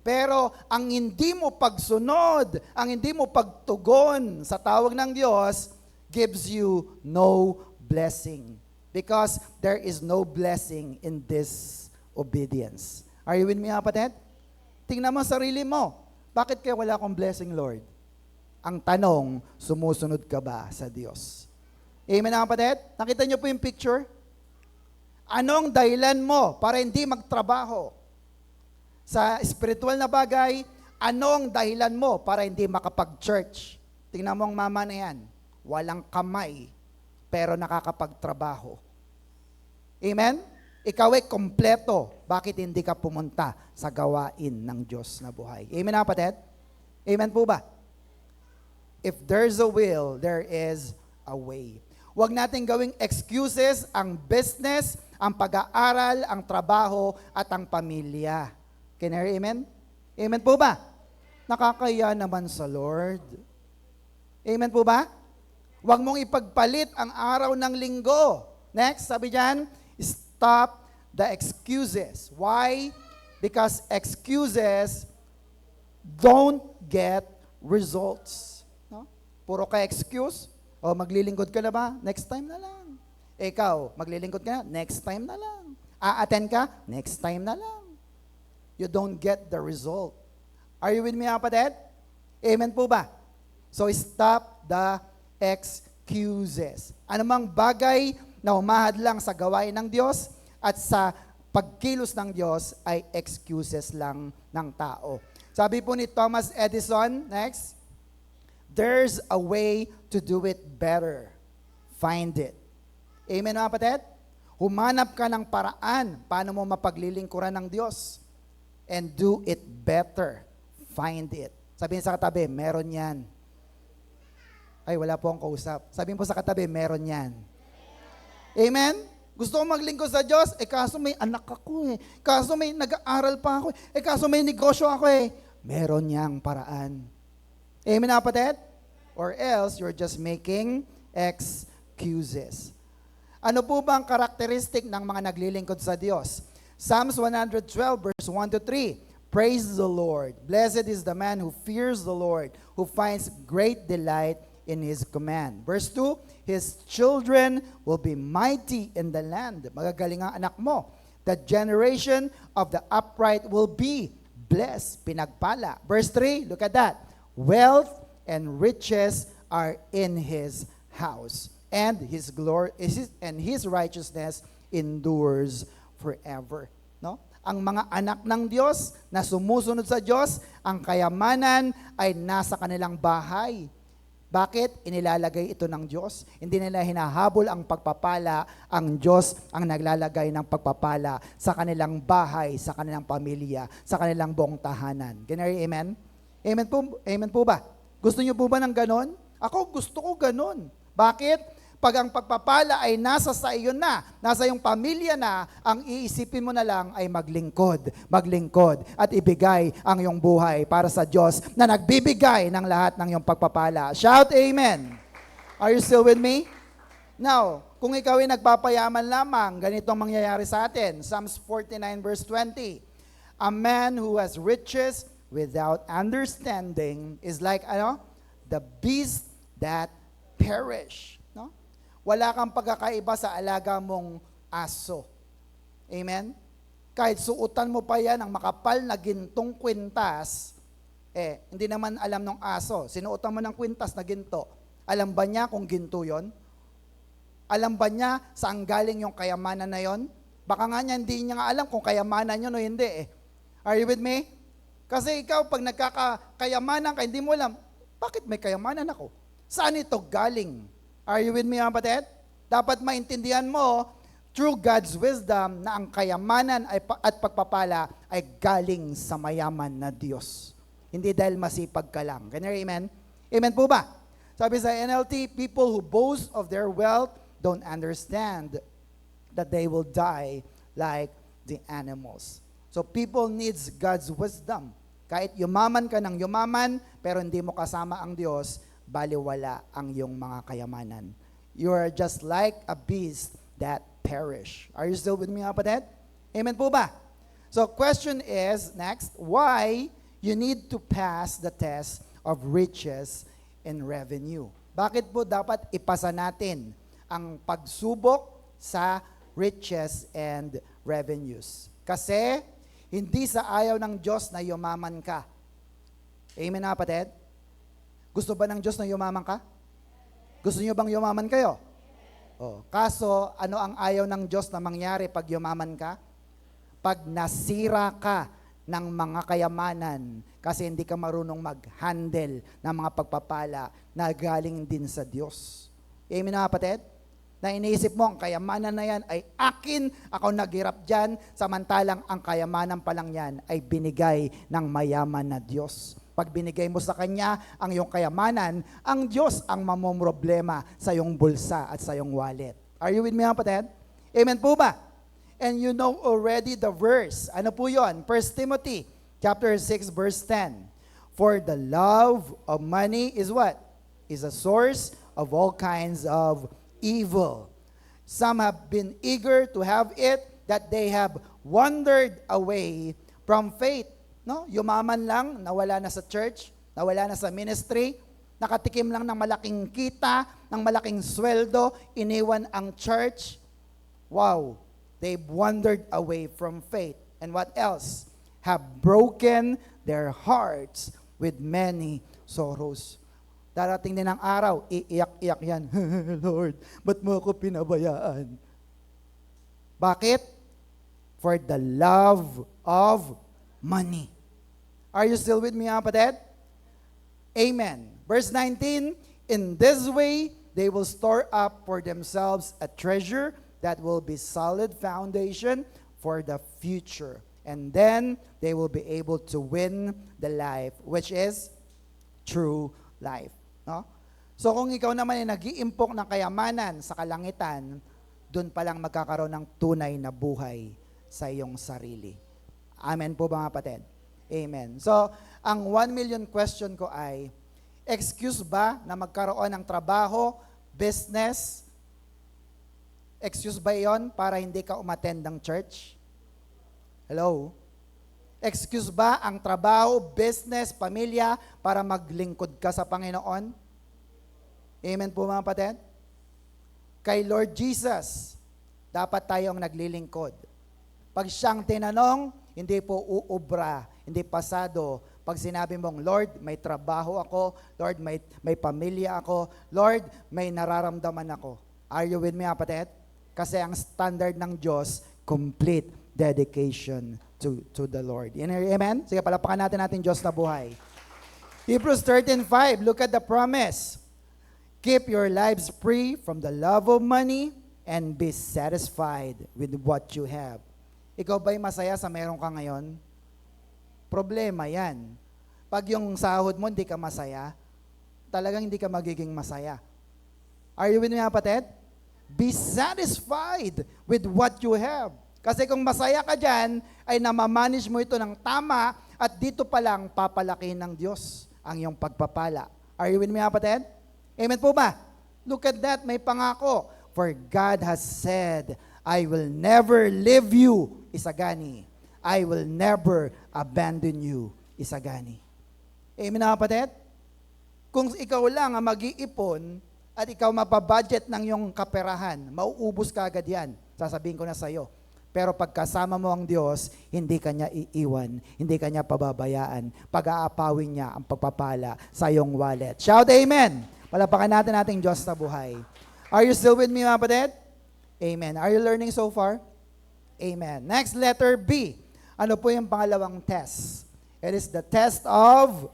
Pero ang hindi mo pagsunod, ang hindi mo pagtugon sa tawag ng Diyos, gives you no blessing. Because there is no blessing in disobedience. Are you with me, kapatid? Tingnan mo sarili mo. Bakit kaya wala akong blessing, Lord? Ang tanong, sumusunod ka ba sa Diyos? Amen, kapatid? Nakita niyo po yung picture? Anong dahilan mo para hindi magtrabaho? Sa spiritual na bagay, anong dahilan mo para hindi makapag-church? Tingnan mo ang mama na yan. Walang kamay, pero nakakapagtrabaho. Amen? Ikaw ay kompleto. Bakit hindi ka pumunta sa gawain ng Diyos na buhay? Amen, kapatid? Amen po ba? If there's a will, there is a way. Huwag natin gawing excuses ang business, ang pag-aaral, ang trabaho, at ang pamilya. Can you hear amen? Amen po ba? Nakakaya naman sa Lord. Amen po ba? Huwag mong ipagpalit ang araw ng linggo. Next, sabi dyan, stop the excuses. Why? Because excuses don't get results. No? Puro ka excuse. O maglilingkod ka na ba? Next time na lang. Ikaw, maglilingkod ka na? Next time na lang. A-attend ka? Next time na lang. You don't get the result. Are you with me, kapatid? Amen po ba? So stop the excuses. Anumang bagay na humahadlang sa gawain ng Diyos at sa pagkilos ng Diyos ay excuses lang ng tao. Sabi po ni Thomas Edison, next, there's a way to do it better. Find it. Amen, mga kapatid? Humanap ka ng paraan paano mo mapaglilingkuran ng Diyos. And do it better. Find it. Sabihin sa katabi, meron yan. Ay, wala po akong kausap. Sabihin po sa katabi, meron yan. Amen? Gusto ko maglingkod sa Diyos, kaso may anak ako eh. Kaso may nag-aaral pa ako eh. Kaso may negosyo ako eh. Meron niyang paraan. Amen, kapatid? Or else, you're just making excuses. Ano po ba ang karakteristik ng mga naglilingkod sa Diyos? Psalms 112 verse 1 to 3. Praise the Lord. Blessed is the man who fears the Lord, who finds great delight in His command. Verse 2, His children will be mighty in the land. Magagaling ang anak mo. The generation of the upright will be blessed, pinagpala. Verse 3, look at that. Wealth and riches are in His house, and His glory and His righteousness endures forever. No? Ang mga anak ng Diyos na sumusunod sa Diyos, ang kayamanan ay nasa kanilang bahay. Bakit? Inilalagay ito ng Diyos. Hindi nila hinahabol ang pagpapala. Ang Diyos ang naglalagay ng pagpapala sa kanilang bahay, sa kanilang pamilya, sa kanilang buong tahanan. Can you hear amen? Amen po ba? Gusto niyo po ba ng ganon? Ako gusto ko ganon. Bakit? Pag ang pagpapala ay nasa sa iyo na, nasa iyong pamilya na, ang iisipin mo na lang ay maglingkod, at ibigay ang iyong buhay para sa Diyos na nagbibigay ng lahat ng iyong pagpapala. Shout Amen! Are you still with me? Now, kung ikaw ay nagpapayaman lamang, ganito ang mangyayari sa atin. Psalms 49 verse 20. A man who has riches without understanding is like, the beast that perish. Wala kang pagkakaiba sa alaga mong aso. Amen? Kahit suutan mo pa yan ang makapal na gintong kwintas, hindi naman alam ng aso. Sinuotan mo ng kwintas na ginto. Alam ba niya kung ginto yon? Alam ba niya saan galing yung kayamanan na yon? Baka nga niya hindi niya nga alam kung kayamanan yun o hindi eh. Are you with me? Kasi ikaw, pag nagkakayamanan ka, hindi mo alam, bakit may kayamanan ako? Saan ito galing? Are you with me, kapatid? Dapat maintindihan mo, through God's wisdom, na ang kayamanan at pagpapala ay galing sa mayaman na Diyos. Hindi dahil masipag ka lang. Can you hear amen? Amen po ba? Sabi sa NLT, people who boast of their wealth don't understand that they will die like the animals. So people needs God's wisdom. Kahit yumaman ka ng yumaman, pero hindi mo kasama ang Diyos, baliwala ang iyong mga kayamanan. You are just like a beast that perish. Are you still with me, kapatid? Amen po ba? So question is, next, why you need to pass the test of riches and revenue? Bakit po dapat ipasa natin ang pagsubok sa riches and revenues? Kasi hindi sa ayaw ng Diyos na yumaman ka. Amen na kapatid? Gusto ba ng Diyos na yumaman ka? Gusto niyo bang yumaman kayo? Oh, kaso ano ang ayaw ng Diyos na mangyari pag yumaman ka? Pag nasira ka ng mga kayamanan kasi hindi ka marunong mag-handle ng mga pagpapala na galing din sa Diyos. Amen na kapatid? Na iniisip mo, ang kayamanan na yan ay akin, ako naghirap dyan, samantalang ang kayamanan pa lang yan ay binigay ng mayaman na Diyos. Pag binigay mo sa Kanya ang iyong kayamanan, ang Diyos ang mamomroblema sa iyong bulsa at sa iyong wallet. Are you with me kapatid? Amen po ba? And you know already the verse. Ano po yun? 1 Timothy chapter 6 verse 10. For the love of money is what? Is a source of all kinds of evil. Some have been eager to have it, that they have wandered away from faith. No? Yumaman lang, nawala na sa church, nawala na sa ministry, nakatikim lang ng malaking kita, ng malaking sweldo, iniwan ang church. Wow! They've wandered away from faith. And what else? Have broken their hearts with many sorrows. Darating din ang araw, iiyak-iyak yan. Lord, ba't mo ako pinabayaan? Bakit? For the love of money. Are you still with me, kapatid? Amen. Verse 19, in this way, they will store up for themselves a treasure that will be solid foundation for the future. And then, they will be able to win the life, which is true life. No? So kung ikaw naman ay nag-iimpok ng kayamanan sa kalangitan, doon pa lang magkakaroon ng tunay na buhay sa iyong sarili. Amen po ba mga kapatid? Amen. So, ang 1 million question ko ay, excuse ba na magkaroon ng trabaho, business, excuse ba yon para hindi ka umattend ng church? Hello? Excuse ba ang trabaho, business, pamilya para maglingkod ka sa Panginoon? Amen po mga kapatid? Kay Lord Jesus, dapat tayong naglilingkod. Pag siyang tinanong, hindi po uubra, hindi pasado. Pag sinabi mong, Lord, may trabaho ako, Lord, may pamilya ako, Lord, may nararamdaman ako. Are you with me kapatid? Kasi ang standard ng Diyos, complete dedication to the Lord. Amen? Sige, palapakan natin Diyos na buhay. Hebrews 13:5, look at the promise. Keep your lives free from the love of money and be satisfied with what you have. Ikaw ba'y masaya sa meron ka ngayon? Problema yan. Pag yung sahod mo hindi ka masaya, talagang hindi ka magiging masaya. Are you with me, kapatid? Be satisfied with what you have. Kasi kung masaya ka dyan, ay namamanage mo ito ng tama at dito pa lang papalaki ng Diyos ang iyong pagpapala. Are you with me, kapatid? Amen po ba? Look at that, may pangako. For God has said, I will never leave you, isagani. I will never abandon you, isagani. Amen na kapatid? Kung ikaw lang ang mag-iipon at ikaw mapabudget ng iyong kaperahan, mauubos ka agad yan. Sasabihin ko na sa iyo. Pero pagkasama mo ang Diyos, hindi ka niya iiwan, hindi ka niya pababayaan. Pag-aapawin niya ang pagpapala sa iyong wallet. Shout amen! Palapakan natin ating Diyos na buhay. Are you still with me, mga kapatid? Amen. Are you learning so far? Amen. Next, letter B. Ano po yung pangalawang test? It is the test of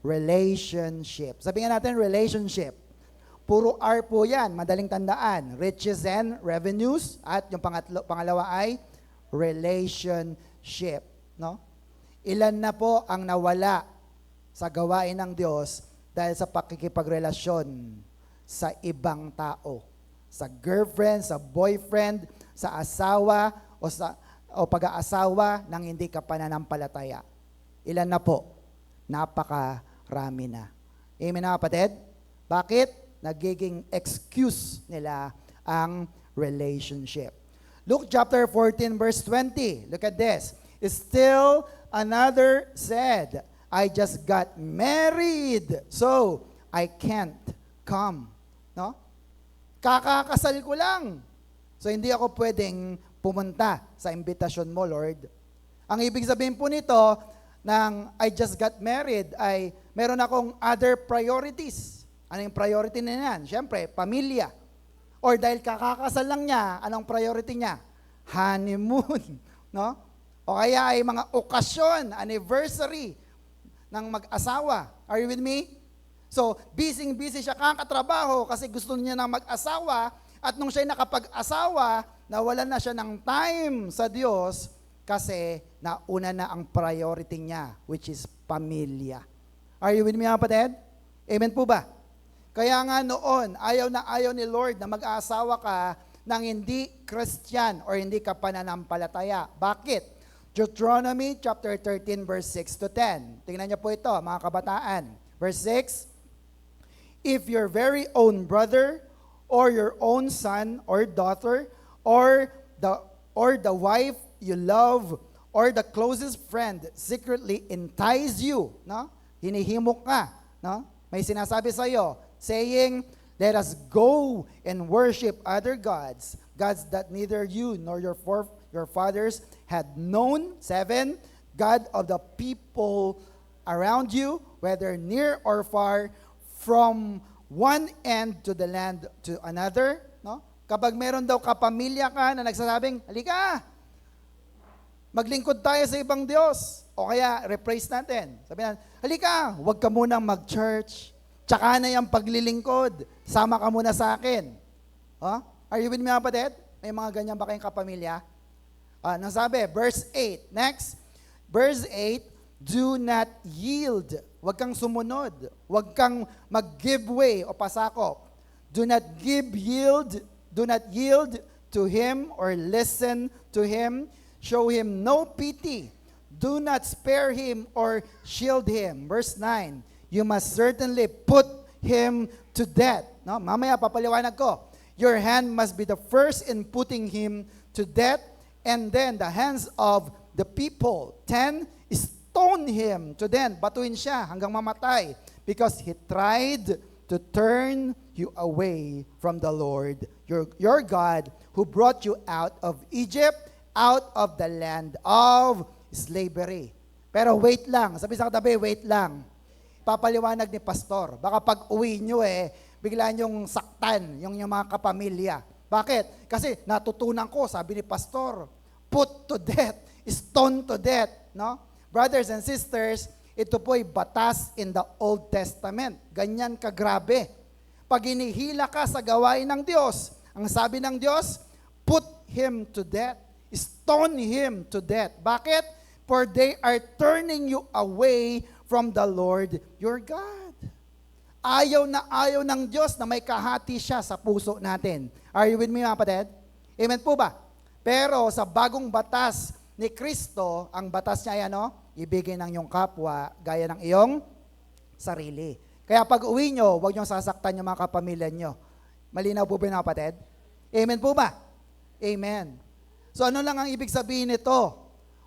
relationship. Sabihin natin, relationship. Puro R po yan, madaling tandaan. Riches and revenues. At yung pangalawa ay relationship. No? Ilan na po ang nawala sa gawain ng Diyos dahil sa pakikipagrelasyon sa ibang tao. Sa girlfriend, sa boyfriend, sa asawa, o pag-aasawa ng hindi ka pananampalataya. Ilan na po? Napakarami na. Amen na kapatid? Bakit? Nagiging excuse nila ang relationship. Luke chapter 14 verse 20. Look at this. Still another said, I just got married, so I can't come. No? Kakakasal ko lang. So hindi ako pwedeng pumunta sa imbitasyon mo, Lord. Ang ibig sabihin po nito, ng I just got married, ay meron akong other priorities. Ano yung priority na yan? Siyempre, pamilya. Or dahil kakakasal lang niya, anong priority niya? Honeymoon. No? O kaya ay mga okasyon, anniversary ng mag-asawa. Are you with me? So, busy siya kakatrabaho kasi gusto niya na mag-asawa, at nung siya nakapag-asawa, nawalan na siya ng time sa Diyos kasi nauna na ang priority niya, which is pamilya. Are you with me, mga kapatid? Amen po ba? Kaya nga noon, ayaw ni Lord na mag-aasawa ka ng hindi Christian or hindi ka pananampalataya. Bakit? Deuteronomy chapter 13 verse 6 to 10. Tingnan niyo po ito, mga kabataan. Verse 6, if your very own brother or your own son or daughter or the wife you love or the closest friend secretly entice you, no? Hinihimok ka, no? May sinasabi sa iyo saying, let us go and worship other gods, gods that neither you nor your fathers had known. 7, God of the people around you, whether near or far, from one end to the land to another. No? Kapag meron daw kapamilya ka na nagsasabing, halika, maglingkod tayo sa ibang Diyos. O kaya, rephrase natin. Sabi natin, halika, huwag ka munang mag-church. Tsaka na yung paglilingkod. Sama ka muna sa akin. Huh? Are you with me, mga kapatid? May mga ganyan ba kayong kapamilya? Nasabi, verse 8. Next, verse 8, do not yield. Huwag kang sumunod. Huwag kang mag-give way o pasakop. Do not yield to him or listen to him. Show him no pity. Do not spare him or shield him. Verse 9, you must certainly put him to death. No? Mamaya papaliwanag ko. Your hand must be the first in putting him to death, and then the hands of the people. 10, stone him to death. Batuin siya hanggang mamatay because he tried to turn you away from the Lord, your God, who brought you out of Egypt, out of the land of slavery. Pero wait lang. Sabi sa katabi, wait lang. Papaliwanag ni pastor. Baka pag uwi nyo bigla nyong saktan yung mga kapamilya. Bakit? Kasi natutunan ko, sabi ni pastor, put to death, stone to death. No? Brothers and sisters, ito po'y batas in the Old Testament. Ganyan kagrabe. Pag inihila ka sa gawain ng Diyos, ang sabi ng Diyos, put him to death. Stone him to death. Bakit? For they are turning you away from the Lord your God. Ayaw ng Diyos na may kahati siya sa puso natin. Are you with me, mga kapatid? Amen po ba? Pero sa bagong batas ni Kristo, ang batas niya ay ano? Ibigay ng iyong kapwa gaya ng iyong sarili. Kaya pag uwi nyo, huwag nyo sasaktan yung mga kapamilya nyo. Malinaw po ba, mga kapatid? Amen po ba? Amen. So ano lang ang ibig sabihin nito?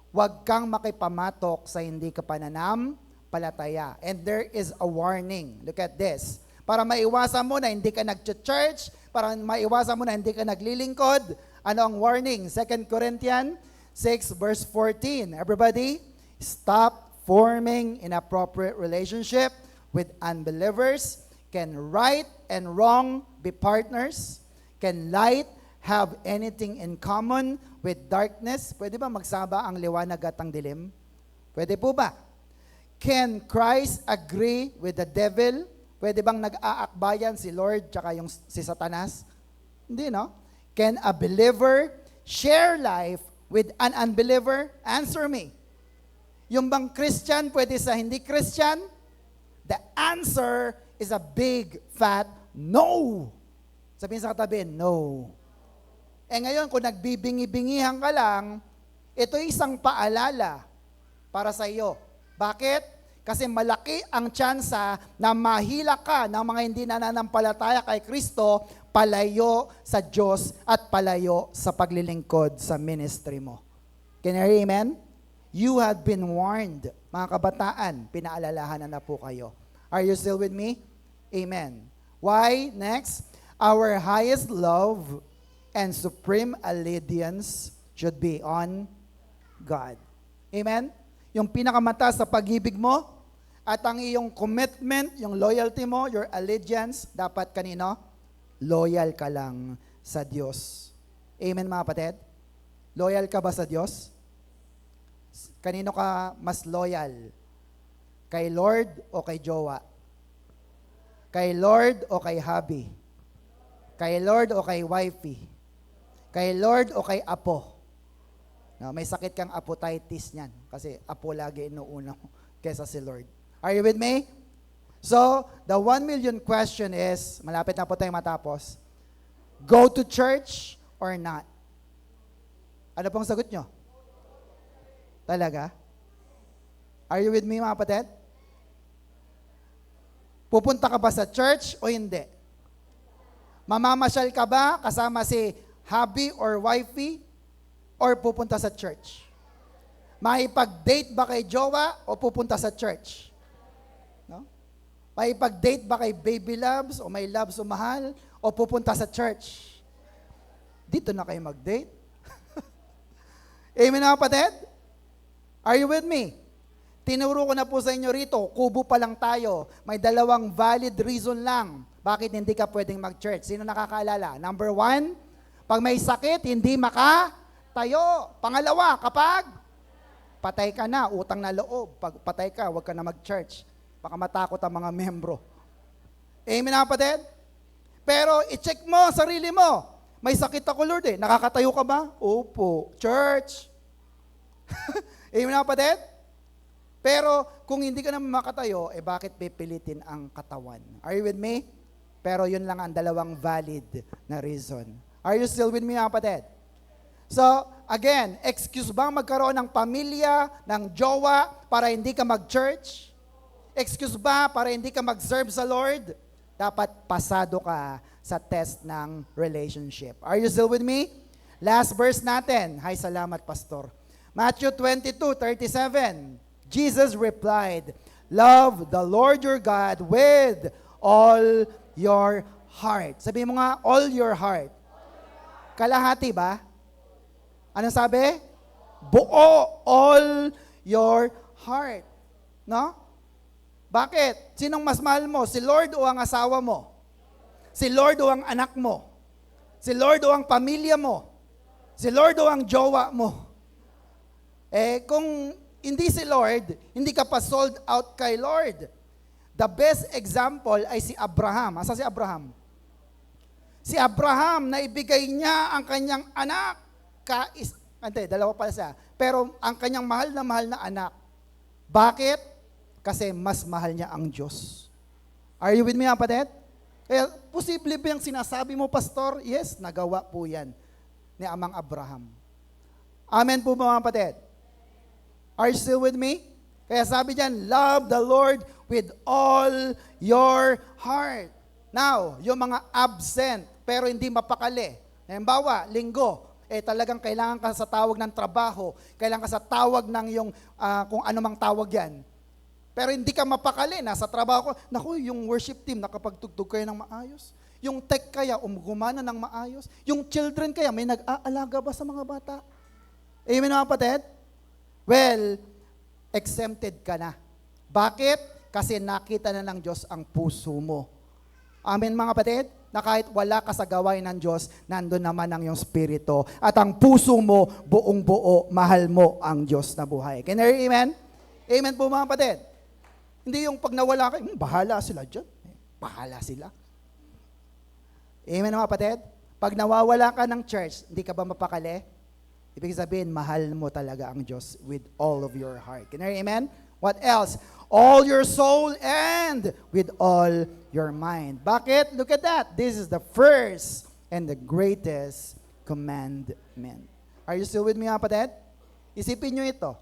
Huwag kang makipamatok sa hindi ka pananampalataya. And there is a warning. Look at this. Para maiwasan mo na hindi ka nag-church, para maiwasan mo na hindi ka naglilingkod, ano ang warning? 2 Corinthians 6 verse 14. Everybody, stop forming inappropriate relationship with unbelievers. Can right and wrong be partners? Can light have anything in common with darkness? Pwede ba magsama ang liwanag at ang dilim? Pwede po ba? Can Christ agree with the devil? Pwede bang nag-aakbayan si Lord tsaka yung si Satanas? Hindi, no? Can a believer share life with an unbeliever? Answer me. Yung bang Christian pwede sa hindi Christian? The answer is a big fat no. Sabihin sa katabi, no. Ngayon, kung nagbibingi-bingihan ka lang, ito isang paalala para sa iyo. Bakit? Kasi malaki ang tsansa na mahila ka ng mga hindi nananampalataya kay Kristo, palayo sa Diyos at palayo sa paglilingkod sa ministry mo. Can you hear amen? You have been warned. Mga kabataan, pinaalalahanan na po kayo. Are you still with me? Amen. Why? Next, our highest love and supreme allegiance should be on God. Amen? Yung pinakamataas sa pag-ibig mo at ang iyong commitment, yung loyalty mo, your allegiance, dapat kanino? Loyal ka lang sa Diyos. Amen mga kapatid? Loyal ka ba sa Diyos? Kanino ka mas loyal? Kay Lord o kay jowa? Kay Lord o kay hubby? Kay Lord o kay wifey? Kay Lord o kay apo? No, may sakit kang apoptitis niyan kasi apo lagi inuuna mo kesa si Lord. Are you with me? So, the 1 million question is, malapit na po tayong matapos, go to church or not? Ano pong sagot nyo? Talaga? Are you with me mga kapatid? Pupunta ka ba sa church o hindi? Mamamasyal ka ba kasama si hubby or wifey or pupunta sa church? Maipag-date ba kay jowa o pupunta sa church? No? Maipag-date ba kay baby loves o may loves o mahal o pupunta sa church? Dito na kayo mag-date. Amen mga kapatid? Are you with me? Tinuro ko na po sa inyo rito, kubo pa lang tayo. May dalawang valid reason lang bakit hindi ka pwedeng mag-church. Sino nakakaalala? Number 1, pag may sakit, hindi makatayo. Pangalawa, kapag patay ka na, utang na loob. Pag patay ka, huwag ka na mag-church. Baka matakot ang mga membro. Amen na kapatid? Pero i-check mo ang sarili mo. May sakit ako, Lord eh. Nakakatayo ka ba? Opo. Church. Amen na kapatid? Pero kung hindi ka naman makatayo, bakit pipilitin ang katawan? Are you with me? Pero yun lang ang dalawang valid na reason. Are you still with me mga kapatid? So, again, excuse ba magkaroon ng pamilya, ng jowa, para hindi ka mag-church? Excuse ba para hindi ka mag-serve sa Lord? Dapat pasado ka sa test ng relationship. Are you still with me? Last verse natin. Hay, salamat, Pastor. Matthew 22:37. Jesus replied, love the Lord your God with all your heart. Sabihin mo nga, all your heart. Kalahati ba? Ano sabi? Buo, all your heart. No? Bakit? Sinong mas mahal mo? Si Lord o ang asawa mo? Si Lord o ang anak mo? Si Lord o ang pamilya mo? Si Lord o ang jowa mo? Kung hindi si Lord, hindi ka pa sold out kay Lord. The best example ay si Abraham. Asa si Abraham? Si Abraham, na ibigay niya ang kanyang anak. Dalawa pala siya. Pero ang kanyang mahal na anak. Bakit? Kasi mas mahal niya ang Diyos. Are you with me, kapatid? Kaya, posible ba yung sinasabi mo, Pastor? Yes, nagawa po yan ni Amang Abraham. Amen po mga kapatid? Are you still with me? Kaya sabi diyan, love the Lord with all your heart. Now, yung mga absent, pero hindi mapakali. Halimbawa, linggo, talagang kailangan ka sa tawag ng trabaho, kailangan ka sa tawag ng yung, kung ano mang tawag yan. Pero hindi ka mapakali, nasa trabaho ko, naku, yung worship team, nakapagtugtog kayo ng maayos. Yung tech kaya, gumana ng maayos. Yung children kaya, may nag-aalaga ba sa mga bata? Amen mga kapatid? Well, exempted ka na. Bakit? Kasi nakita na ng Diyos ang puso mo. Amen mga kapatid? Na kahit wala ka sa gawain ng Diyos, nandun naman ang iyong spirito. At ang puso mo, buong buo, mahal mo ang Diyos na buhay. Can you hear amen? Amen po mga kapatid? Hindi yung pag nawala ka, bahala sila dyan. Bahala sila. Amen mga kapatid? Pag nawawala ka ng church, hindi ka ba mapakali? Ibig sabihin, mahal mo talaga ang Diyos with all of your heart. Can you hear amen? What else? All your soul and with all your mind. Bakit? Look at that. This is the first and the greatest commandment. Are you still with me, kapatid? Isipin nyo ito.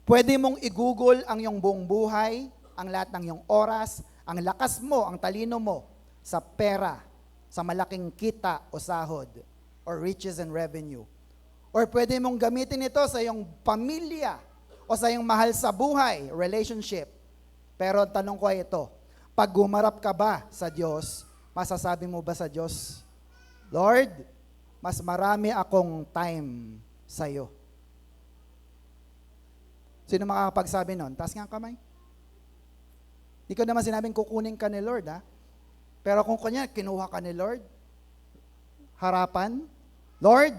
Pwede mong i-google ang iyong buong buhay, ang lahat ng iyong oras, ang lakas mo, ang talino mo sa pera, sa malaking kita o sahod, or riches and revenue. Or pwede mong gamitin ito sa iyong pamilya o sa iyong mahal sa buhay, relationship. Pero ang tanong ko ay ito, pag gumarap ka ba sa Diyos, masasabi mo ba sa Diyos, Lord, mas marami akong time sa iyo? Sino makakapagsabi nun? Taas nga ang kamay. Hindi ko naman sinabing kukunin ka ni Lord, ha? Pero kung kanya, kinuha ka ni Lord, harapan, Lord,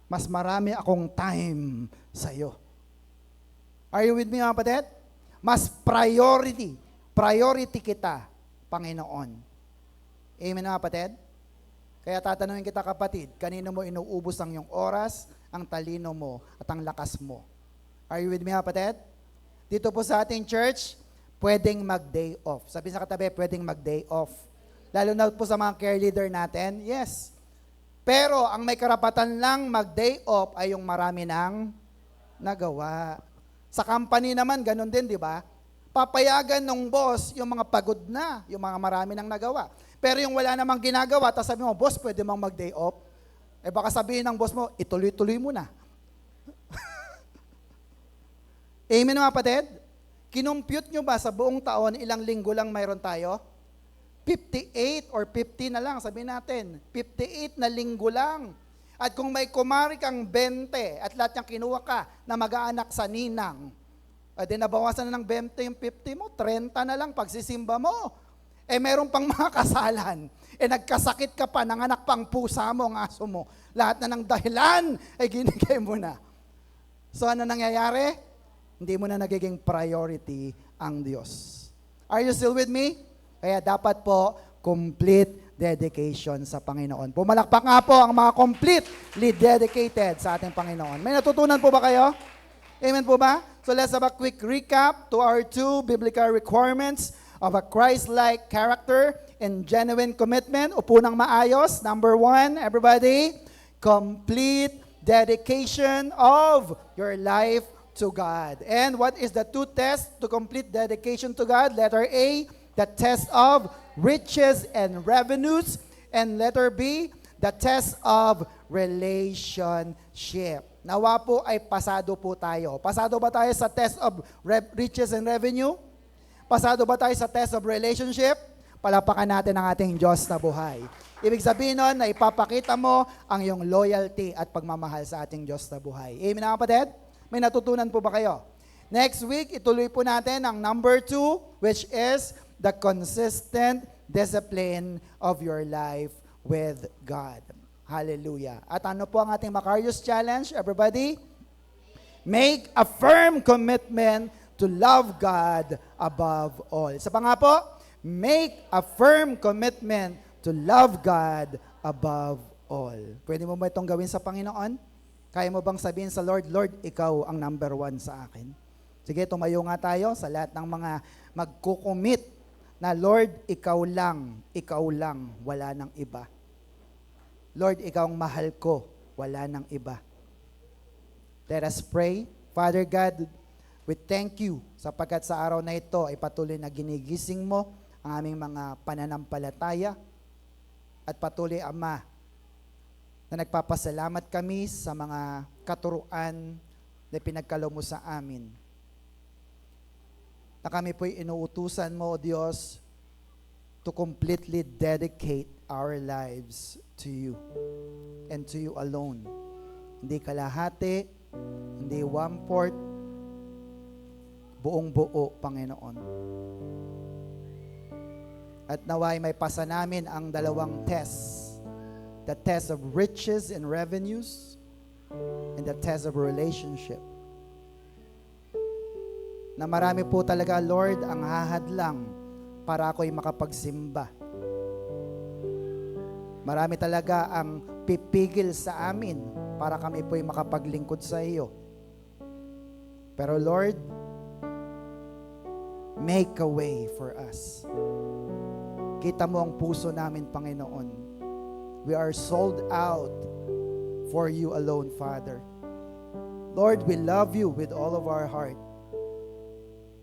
mas marami akong time sa iyo. Are you with me, mga kapatid? Mas priority kita, Panginoon. Amen, mga kapatid? Kaya tatanungin kita, kapatid, kanino mo inuubos ang iyong oras, ang talino mo, at ang lakas mo? Are you with me, kapatid? Dito po sa ating church, pwedeng mag-day off. Sabi sa katabi, pwedeng mag-day off. Lalo na po sa mga care leader natin, yes. Pero ang may karapatan lang mag-day off ay yung marami ng nagawa. Sa company naman, ganun din, di ba? Papayagan ng boss yung mga pagod na, yung mga marami ng nagawa. Pero yung wala namang ginagawa, tapos sabi mo, boss, pwede mang mag-day off? Eh baka sabihin ng boss mo, ituloy-tuloy mo na. Amen, mga kapatid? Kinumpute nyo ba sa buong taon, ilang linggo lang mayroon tayo? 58 or 50 na lang, sabihin natin. 58 na linggo lang. At kung may kumari kang 20 at lahat yung kinuha ka na mag-aanak sa ninang, di nabawasan na ng 20 yung 50 mo, 30 na lang pagsisimba mo. Eh meron pang mga kasalan. Eh nagkasakit ka pa, nanganak pang pusa mo, ang aso mo. Lahat na ng dahilan, ay ginigay mo na. So ano nangyayari? Hindi mo na nagiging priority ang Diyos. Are you still with me? Kaya dapat po, complete dedication sa Panginoon. Pumalakpak nga po ang mga completely dedicated sa ating Panginoon. May natutunan po ba kayo? Amen po ba? So let's have a quick recap to our 2 biblical requirements of a Christ-like character and genuine commitment. Upo ng maayos. Number 1, everybody, complete dedication of your life to God. And what is the 2 tests to complete dedication to God? Letter A, the test of riches and revenues. And letter B, the test of relationship. Nawa po ay pasado po tayo. Pasado ba tayo sa test of riches and revenue? Pasado ba tayo sa test of relationship? Palapakan natin ang ating Diyos na buhay. Ibig sabihin nun na ipapakita mo ang iyong loyalty at pagmamahal sa ating Diyos na buhay. Amen, mga kapatid? May natutunan po ba kayo? Next week, ituloy po natin ang number 2, which is the consistent discipline of your life with God. Hallelujah. At ano po ang ating Macarius Challenge, everybody? Make a firm commitment to love God above all. Isa pa nga po, make a firm commitment to love God above all. Pwede mo ba itong gawin sa Panginoon? Kaya mo bang sabihin sa Lord, Lord, ikaw ang number 1 sa akin? Sige, tumayo nga tayo sa lahat ng mga magkukumit na Lord, ikaw lang, wala nang iba. Lord, ikaw ang mahal ko, wala nang iba. Let us pray. Father God, we thank you sapagkat sa araw na ito ay patuloy na ginigising mo ang aming mga pananampalataya at patuloy, Ama, na nagpapasalamat kami sa mga katuruan na pinagkaloob mo sa amin. Na kami po'y inuutusan mo, O Diyos, to completely dedicate our lives to you and to you alone. Hindi kalahati, hindi 1/4, buong buo, Panginoon. At naway may pasa namin ang 2 tests. The test of riches and revenues and the test of relationship. Na marami po talaga, Lord, ang hahadlang para ako'y makapagsimba. Marami talaga ang pipigil sa amin para kami po'y makapaglingkod sa iyo. Pero Lord, make a way for us. Kita mo ang puso namin, Panginoon. We are sold out for you alone, Father. Lord, we love you with all of our heart.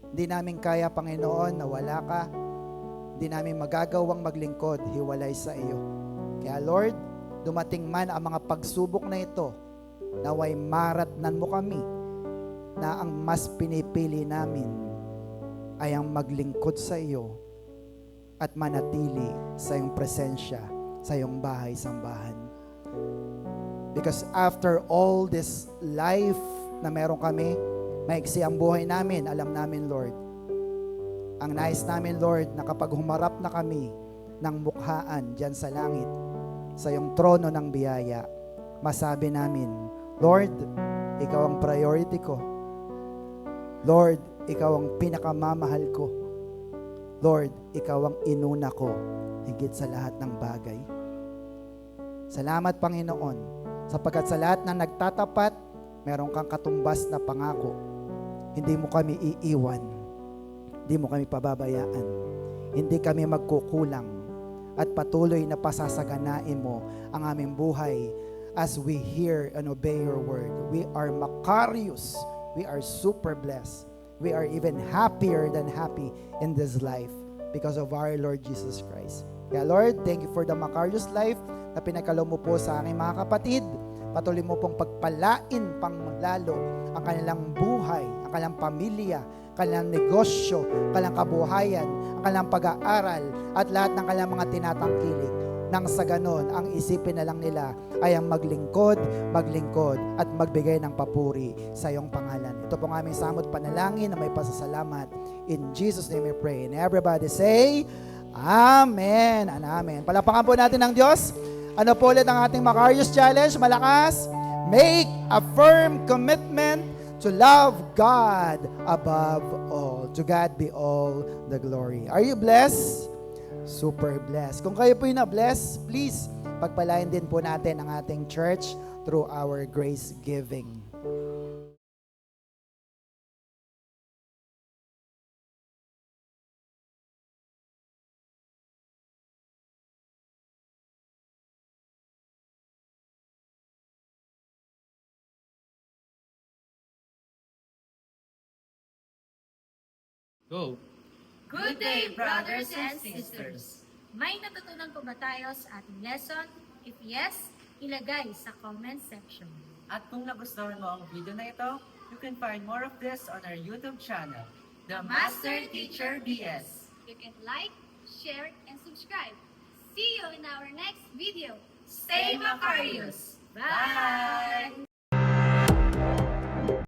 Hindi namin kaya, Panginoon, na wala ka. Hindi namin magagawang maglingkod, hiwalay sa iyo. Kaya Lord, dumating man ang mga pagsubok na ito, Naway maratnan mo kami na ang mas pinipili namin ay ang maglingkod sa iyo at manatili sa iyong presensya, sa iyong bahay-sambahan. Because after all this life na meron kami, maiksi ang buhay namin, alam namin, Lord, ang nais namin, Lord, na kapag humarap na kami ng mukhaan dyan sa langit, sa iyong trono ng biyaya, masabi namin, Lord, ikaw ang priority ko. Lord, ikaw ang pinakamamahal ko. Lord, ikaw ang inuna ko higit sa lahat ng bagay. Salamat, Panginoon, sapagkat sa lahat na nagtatapat, meron kang katumbas na pangako. Hindi mo kami iiwan. Hindi mo kami pababayaan. Hindi kami magkukulang. At patuloy na pasasaganain mo ang aming buhay as we hear and obey your word. We are Macarius. We are super blessed. We are even happier than happy in this life because of our Lord Jesus Christ. Kaya Lord, thank you for the Macarius life na pinagkaloob mo po sa aking mga kapatid. Patuloy mo pong pagpalain pang lalo ang kanilang buhay, ang kanilang pamilya, kanilang negosyo, kanilang kabuhayan, ang kanilang pag-aaral, at lahat ng kanilang mga tinatangkilik. Nang sa ganon, ang isipin na lang nila ay ang maglingkod, at magbigay ng papuri sa iyong pangalan. Ito pong aming samot panalangin na may pasasalamat. In Jesus' name we pray. And everybody say, Amen and Amen. Palapakan po natin ng Diyos. Ano po ulit ang ating Macarius Challenge? Malakas. Make a firm commitment to love God above all. To God be all the glory. Are you blessed? Super blessed. Kung kayo po yung na-bless, please, pagpalain din po natin ang ating church through our grace giving. Go! Good day, brothers and sisters! May natutunan po ba tayo sa ating lesson? If yes, ilagay sa comment section. At kung nagustuhan mo ang video na ito, you can find more of this on our YouTube channel, The Master Teacher BS. You can like, share, and subscribe. See you in our next video. Stay Macarius! Bye!